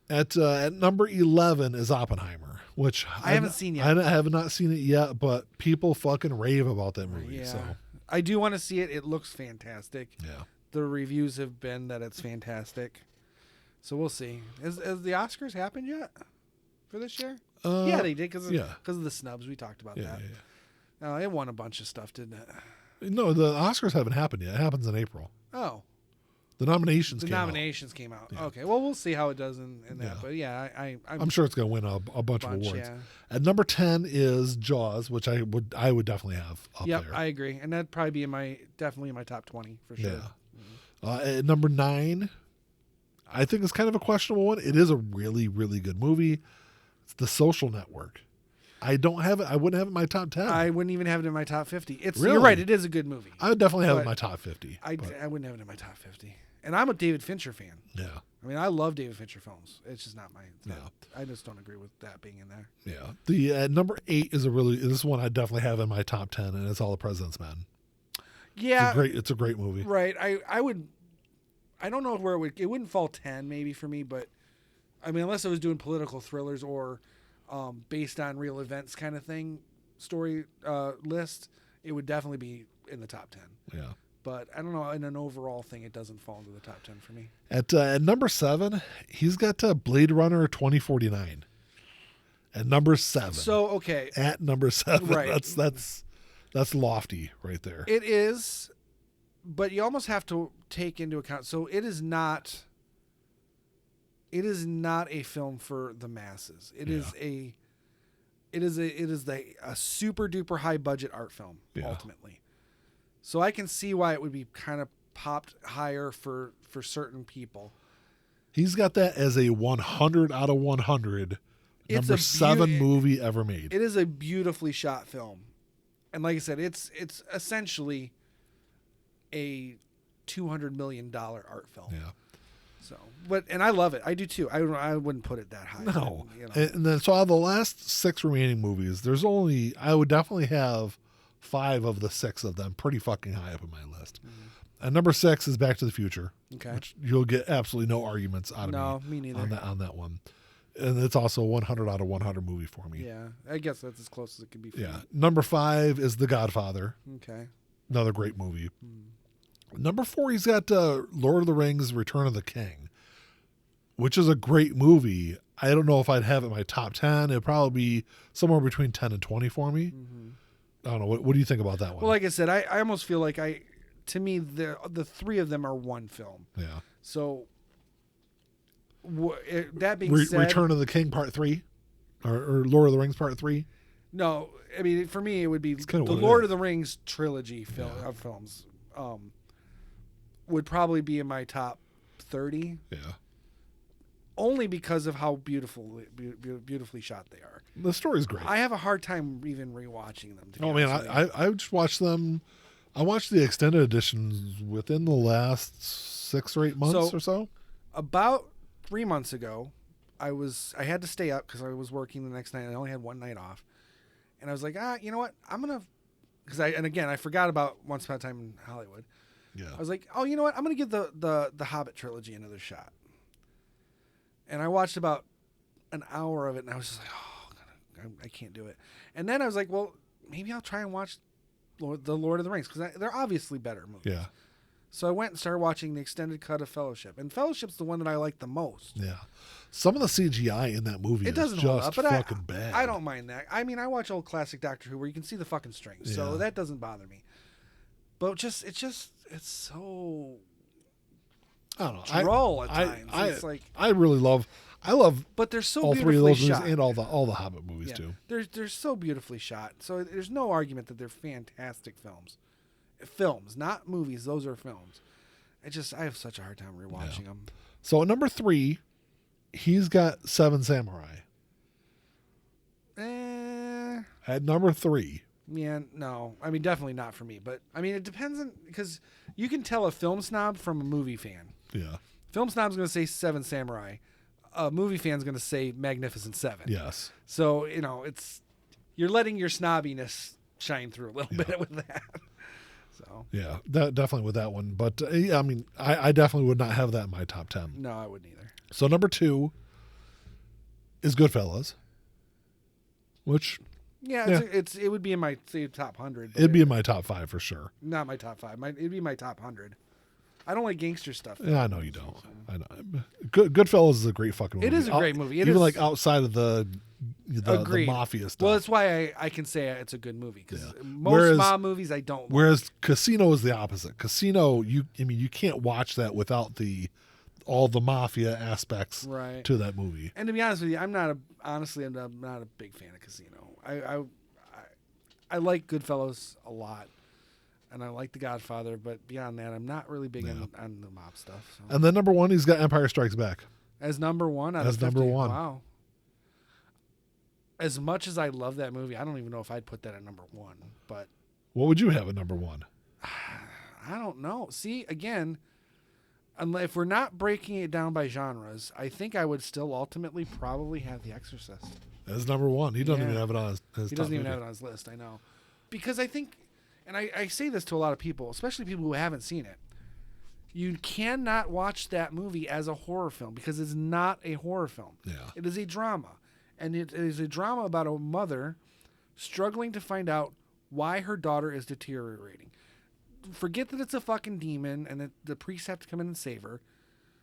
At number 11 is Oppenheimer, which I haven't seen yet. I have not seen it yet, but people fucking rave about that movie. Yeah. So I do want to see it. It looks fantastic. yeah. The reviews have been that it's fantastic. So we'll see. Has the Oscars happened yet for this year? Yeah, they did because of the snubs. We talked about that. Yeah. It won a bunch of stuff, didn't it? No, the Oscars haven't happened yet. It happens in April. Oh. The nominations The came nominations came out. Yeah. Okay. Well, we'll see how it does in that. Yeah. But yeah, I'm sure it's going to win a bunch of awards. Yeah. At number 10 is Jaws, which I would definitely have up Yep, there. I agree. And that'd probably be definitely in my top 20 for sure. Yeah. At number 9, I think it's kind of a questionable one. It is a really, really good movie. It's The Social Network. I don't have it. I wouldn't have it in my top 10. I wouldn't even have it in my top 50. Really? You're right. It is a good movie. I would definitely have it in But my top 50. I wouldn't have it in my top 50. And I'm a David Fincher fan. Yeah. I mean, I love David Fincher films. It's just not Yeah. I just don't agree with that being in there. Yeah. The number 8 is this one I definitely have in my top 10, and it's All the President's Men. Yeah. It's a great movie. Right. I don't know where it wouldn't fall 10 maybe for me, but I mean, unless I was doing political thrillers or based on real events kind of thing, story list, it would definitely be in the top 10. Yeah. But I don't know, in an overall thing, it doesn't fall into the top 10 for me. At number 7, he's got Blade Runner 2049. At number 7. So, okay. At number 7. Right. That's lofty right there. It is, but you almost have to take into account. So it is not a film for the masses. It is a super duper high budget art film ultimately. So I can see why it would be kind of popped higher for certain people. He's got that as a 100 out of 100 number 7 movie ever made. It is a beautifully shot film. And like I said, it's essentially a $200 million art film. Yeah. So, and I love it. I do too. I wouldn't put it that high. No. You know. And then so out of the last 6 remaining movies, I would definitely have 5 of the 6 of them pretty fucking high up in my list. Mm-hmm. And number 6 is Back to the Future. Okay. Which you'll get absolutely no arguments out of me neither. on that one. And it's also a 100 out of 100 movie for me. Yeah, I guess that's as close as it could be for me. Number 5 is The Godfather. Okay. Another great movie. Number 4, he's got Lord of the Rings, Return of the King, which is a great movie. I don't know if I'd have it in my top 10. It'd probably be somewhere between 10 and 20 for me. Mm-hmm. I don't know. What do you think about that one? Well, like I said, I almost feel like to me, the 3 of them are one film. Yeah. So That being said, Return of the King Part 3, or Lord of the Rings Part 3. no, I mean for me it would be the what it Lord is. of the Rings trilogy of films. Would probably be in my top 30. Yeah, Only because of how beautifully shot they are. the story's great. I have a hard time even rewatching them. To be Oh man, honest with you. I just watched them. I watched the extended editions within the last 6 or 8 months or so. About 3 months ago, I had to stay up because I was working the next night. And I only had one night off, and I was like, you know what? I'm gonna, I forgot about Once Upon a Time in Hollywood. Yeah, I was like, oh, you know what? I'm gonna give the Hobbit trilogy another shot. And I watched about an hour of it, and I was just like, oh, God, I can't do it. And then I was like, well, maybe I'll try and watch the Lord of the Rings because they're obviously better movies. yeah, So I went and started watching the extended cut of Fellowship, and Fellowship's the one that I like the most. yeah. Some of the CGI in that movie It doesn't is hold just up, but fucking bad. I don't mind that. I mean, I watch old classic Doctor Who where you can see the fucking strings, so Yeah. that doesn't bother me. But it's so I don't know. droll at times. It's like, I love but they're so all three of beautifully those movies shot. and all the Hobbit movies too. They're so beautifully shot. So there's no argument that they're fantastic films. Films, not movies. Those are films. I have such a hard time rewatching them. So at number 3, he's got Seven Samurai. At number 3. Yeah, no. I mean, definitely not for me. But I mean, it depends on because you can tell a film snob from a movie fan. Yeah. Film snob's going to say Seven Samurai. A movie fan's going to say Magnificent Seven. Yes. So you're letting your snobbiness shine through a little bit with that. So Yeah, definitely with that one. But I mean, I definitely would not have that in my top 10. no, I wouldn't either. So number 2 is Goodfellas, which Yeah, it would be in my top 100. But it'd be in my top 5 for sure. not my top 5. It'd be my top 100. I don't like gangster stuff. Yeah, I know you don't. I know. Goodfellas is a great fucking movie. It is a great movie. It even is- like outside of the Agreed. mafia stuff. Well, that's why I can say it's a good movie because Yeah. most Whereas- mob movies I don't. Like. Whereas Casino is the opposite. Casino, you can't watch that without all the mafia aspects Right. to that movie. And to be honest with you, I'm not a big fan of Casino. I like Goodfellas a lot, and I like The Godfather, but beyond that, I'm not really big on the mob stuff. So. And then number 1, he's got Empire Strikes Back. As number one out As of 50. number one. Wow. As much as I love that movie, I don't even know if I'd put that at number 1. But What would you have at number 1? I don't know. See, again, if we're not breaking it down by genres, I think I would still ultimately probably have The Exorcist. As number 1. He doesn't Yeah. even have it on his He top doesn't even 50. have it on his list, I know. Because I think, and I say this to a lot of people, especially people who haven't seen it, you cannot watch that movie as a horror film because it's not a horror film. Yeah. It is a drama. And it is a drama about a mother struggling to find out why her daughter is deteriorating. Forget that it's a fucking demon and that the priests have to come in and save her,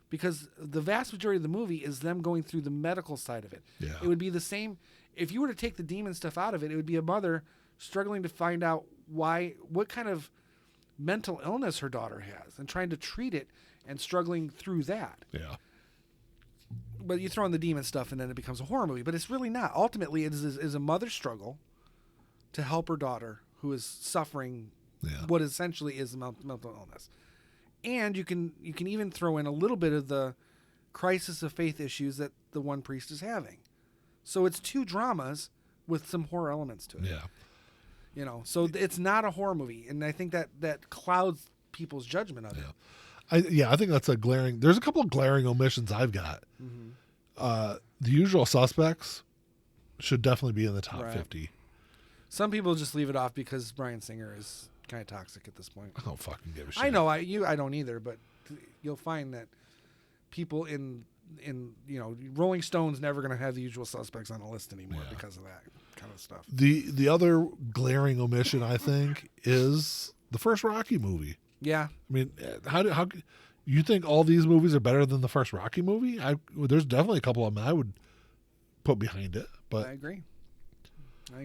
because the vast majority of the movie is them going through the medical side of it. Yeah. It would be the same if you were to take the demon stuff out of it. It would be a mother struggling to find out what kind of mental illness her daughter has and trying to treat it and struggling through that. Yeah. But you throw in the demon stuff and then it becomes a horror movie. But it's really not. Ultimately, it is a mother's struggle to help her daughter who is suffering what essentially is a mental illness. And you can even throw in a little bit of the crisis of faith issues that the one priest is having. So it's two dramas with some horror elements to it. Yeah. So it's not a horror movie. And I think that clouds people's judgment of it. I think that's there's a couple of glaring omissions I've got. Mm-hmm. The Usual Suspects should definitely be in the top 50. Some people just leave it off because Bryan Singer is kind of toxic at this point. I don't fucking give a shit. I know I don't either, but you'll find that people in Rolling Stone's never going to have The Usual Suspects on the list anymore because of that kind of stuff. The other glaring omission, I think, is the first Rocky movie. Yeah. I mean, how you think all these movies are better than the first Rocky movie? There's definitely a couple of them I would put behind it, but I agree. I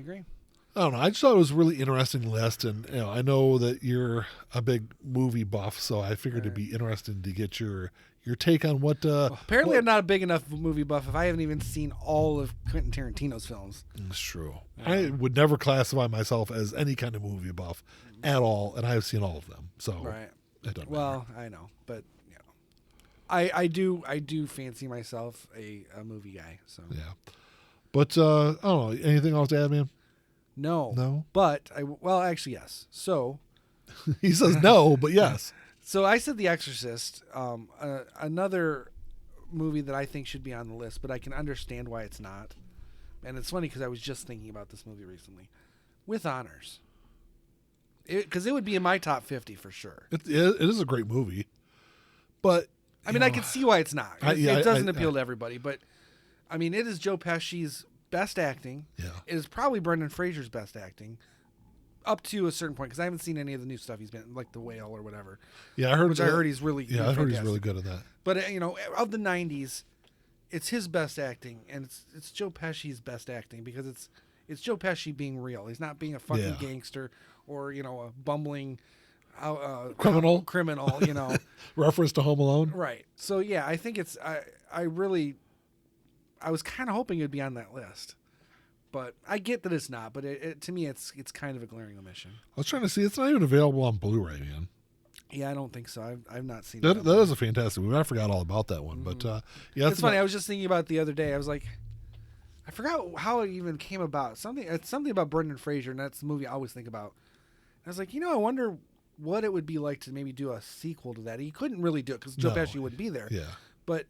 don't know. I just thought it was a really interesting list, and I know that you're a big movie buff, so I figured it'd be interesting to get your your take on what. Apparently, I'm not a big enough movie buff if I haven't even seen all of Quentin Tarantino's films. It's true. I would never classify myself as any kind of movie buff at all, and I have seen all of them. So Right. it doesn't Well, I know, but you know, I do fancy myself a movie guy. So matter. Yeah. But I don't know. Anything else to add, man? no, No. But actually, yes. So. He says no, but yes. So I said The Exorcist, another movie that I think should be on the list, but I can understand why it's not. And it's funny because I was just thinking about this movie recently. With honors. Because it would be in my top 50 for sure. It is a great movie. But I mean, I can see why it's not. It doesn't appeal to everybody. But, I mean, it is Joe Pesci's best acting. Yeah. It is probably Brendan Fraser's best acting. Up to a certain point, because I haven't seen any of the new stuff he's been in, like The Whale or whatever. Yeah, I heard he's really I heard he's really good at that. But you know, of the '90s, it's his best acting, and it's Joe Pesci's best acting because it's Joe Pesci being real. He's not being a fucking gangster or you know a bumbling criminal. You know, Reference to Home Alone. Right. So yeah, I think it's I was kind of hoping it'd be on that list. But I get that it's not. But to me, it's kind of a glaring omission. I was trying to see. It's not even available on Blu-ray, man. Yeah, I don't think so. I've not seen that. That is a fantastic movie. I forgot all about that one. Mm-hmm. But yeah, it's funny. I was just thinking about it the other day. I was like, I forgot how it even came about. It's something about Brendan Fraser, and that's the movie I always think about. And I was like, I wonder what it would be like to maybe do a sequel to that. He couldn't really do it because Joe Pesci wouldn't be there. Yeah. But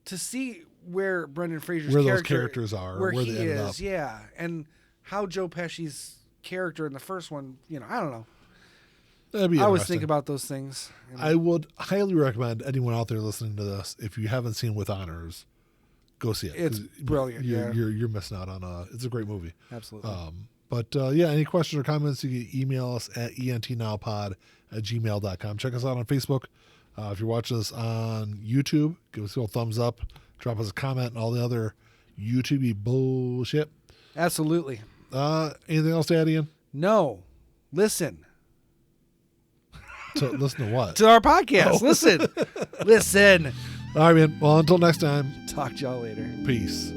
to see where Brendan Fraser's those characters are, where he is, up. yeah, and how Joe Pesci's character in the first one, I don't know. That'd be I always think about those things. I would highly recommend anyone out there listening to this, if you haven't seen With Honors, go see it. It's brilliant. You're missing out on it's a great movie. Absolutely. But yeah, any questions or comments, you can email us at entnowpod@gmail.com. Check us out on Facebook. If you're watching us on YouTube, give us a little thumbs up, drop us a comment, and all the other YouTube-y bullshit. Absolutely. Anything else to add, Ian? No. Listen. Listen to what? To our podcast. Oh. Listen. All right, man. Well, until next time. Talk to y'all later. Peace.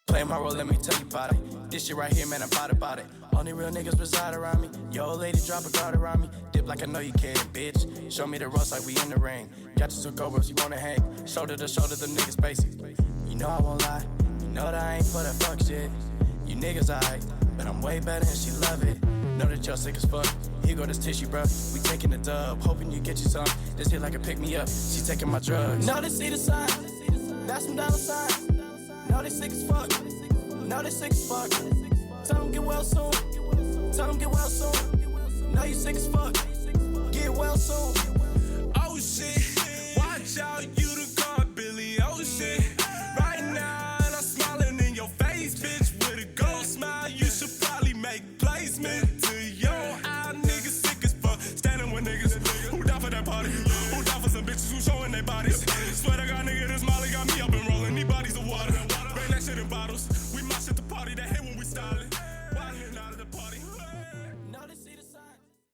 Play my role, let me tell you about it. This shit right here, man, I'm about it. Only real niggas reside around me. Yo, old lady, drop a guard around me. Dip like I know you can, bitch. Show me the ropes like we in the ring. Got you some GoPros, you wanna hang. Shoulder to shoulder, them niggas basic. You know I won't lie. You know that I ain't for that fuck shit. You niggas alright, but I'm way better and she love it. Know that y'all sick as fuck. Here go this tissue, bro. We taking the dub. Hoping you get you some. This hit like a pick me up. She taking my drugs. Know they see the sign. That's some dollar signs. Know they sick as fuck. Know they sick as fuck. Tell them get well soon. Tell them get well soon. Know you sick as fuck. Get well soon. Oh shit. Watch out, you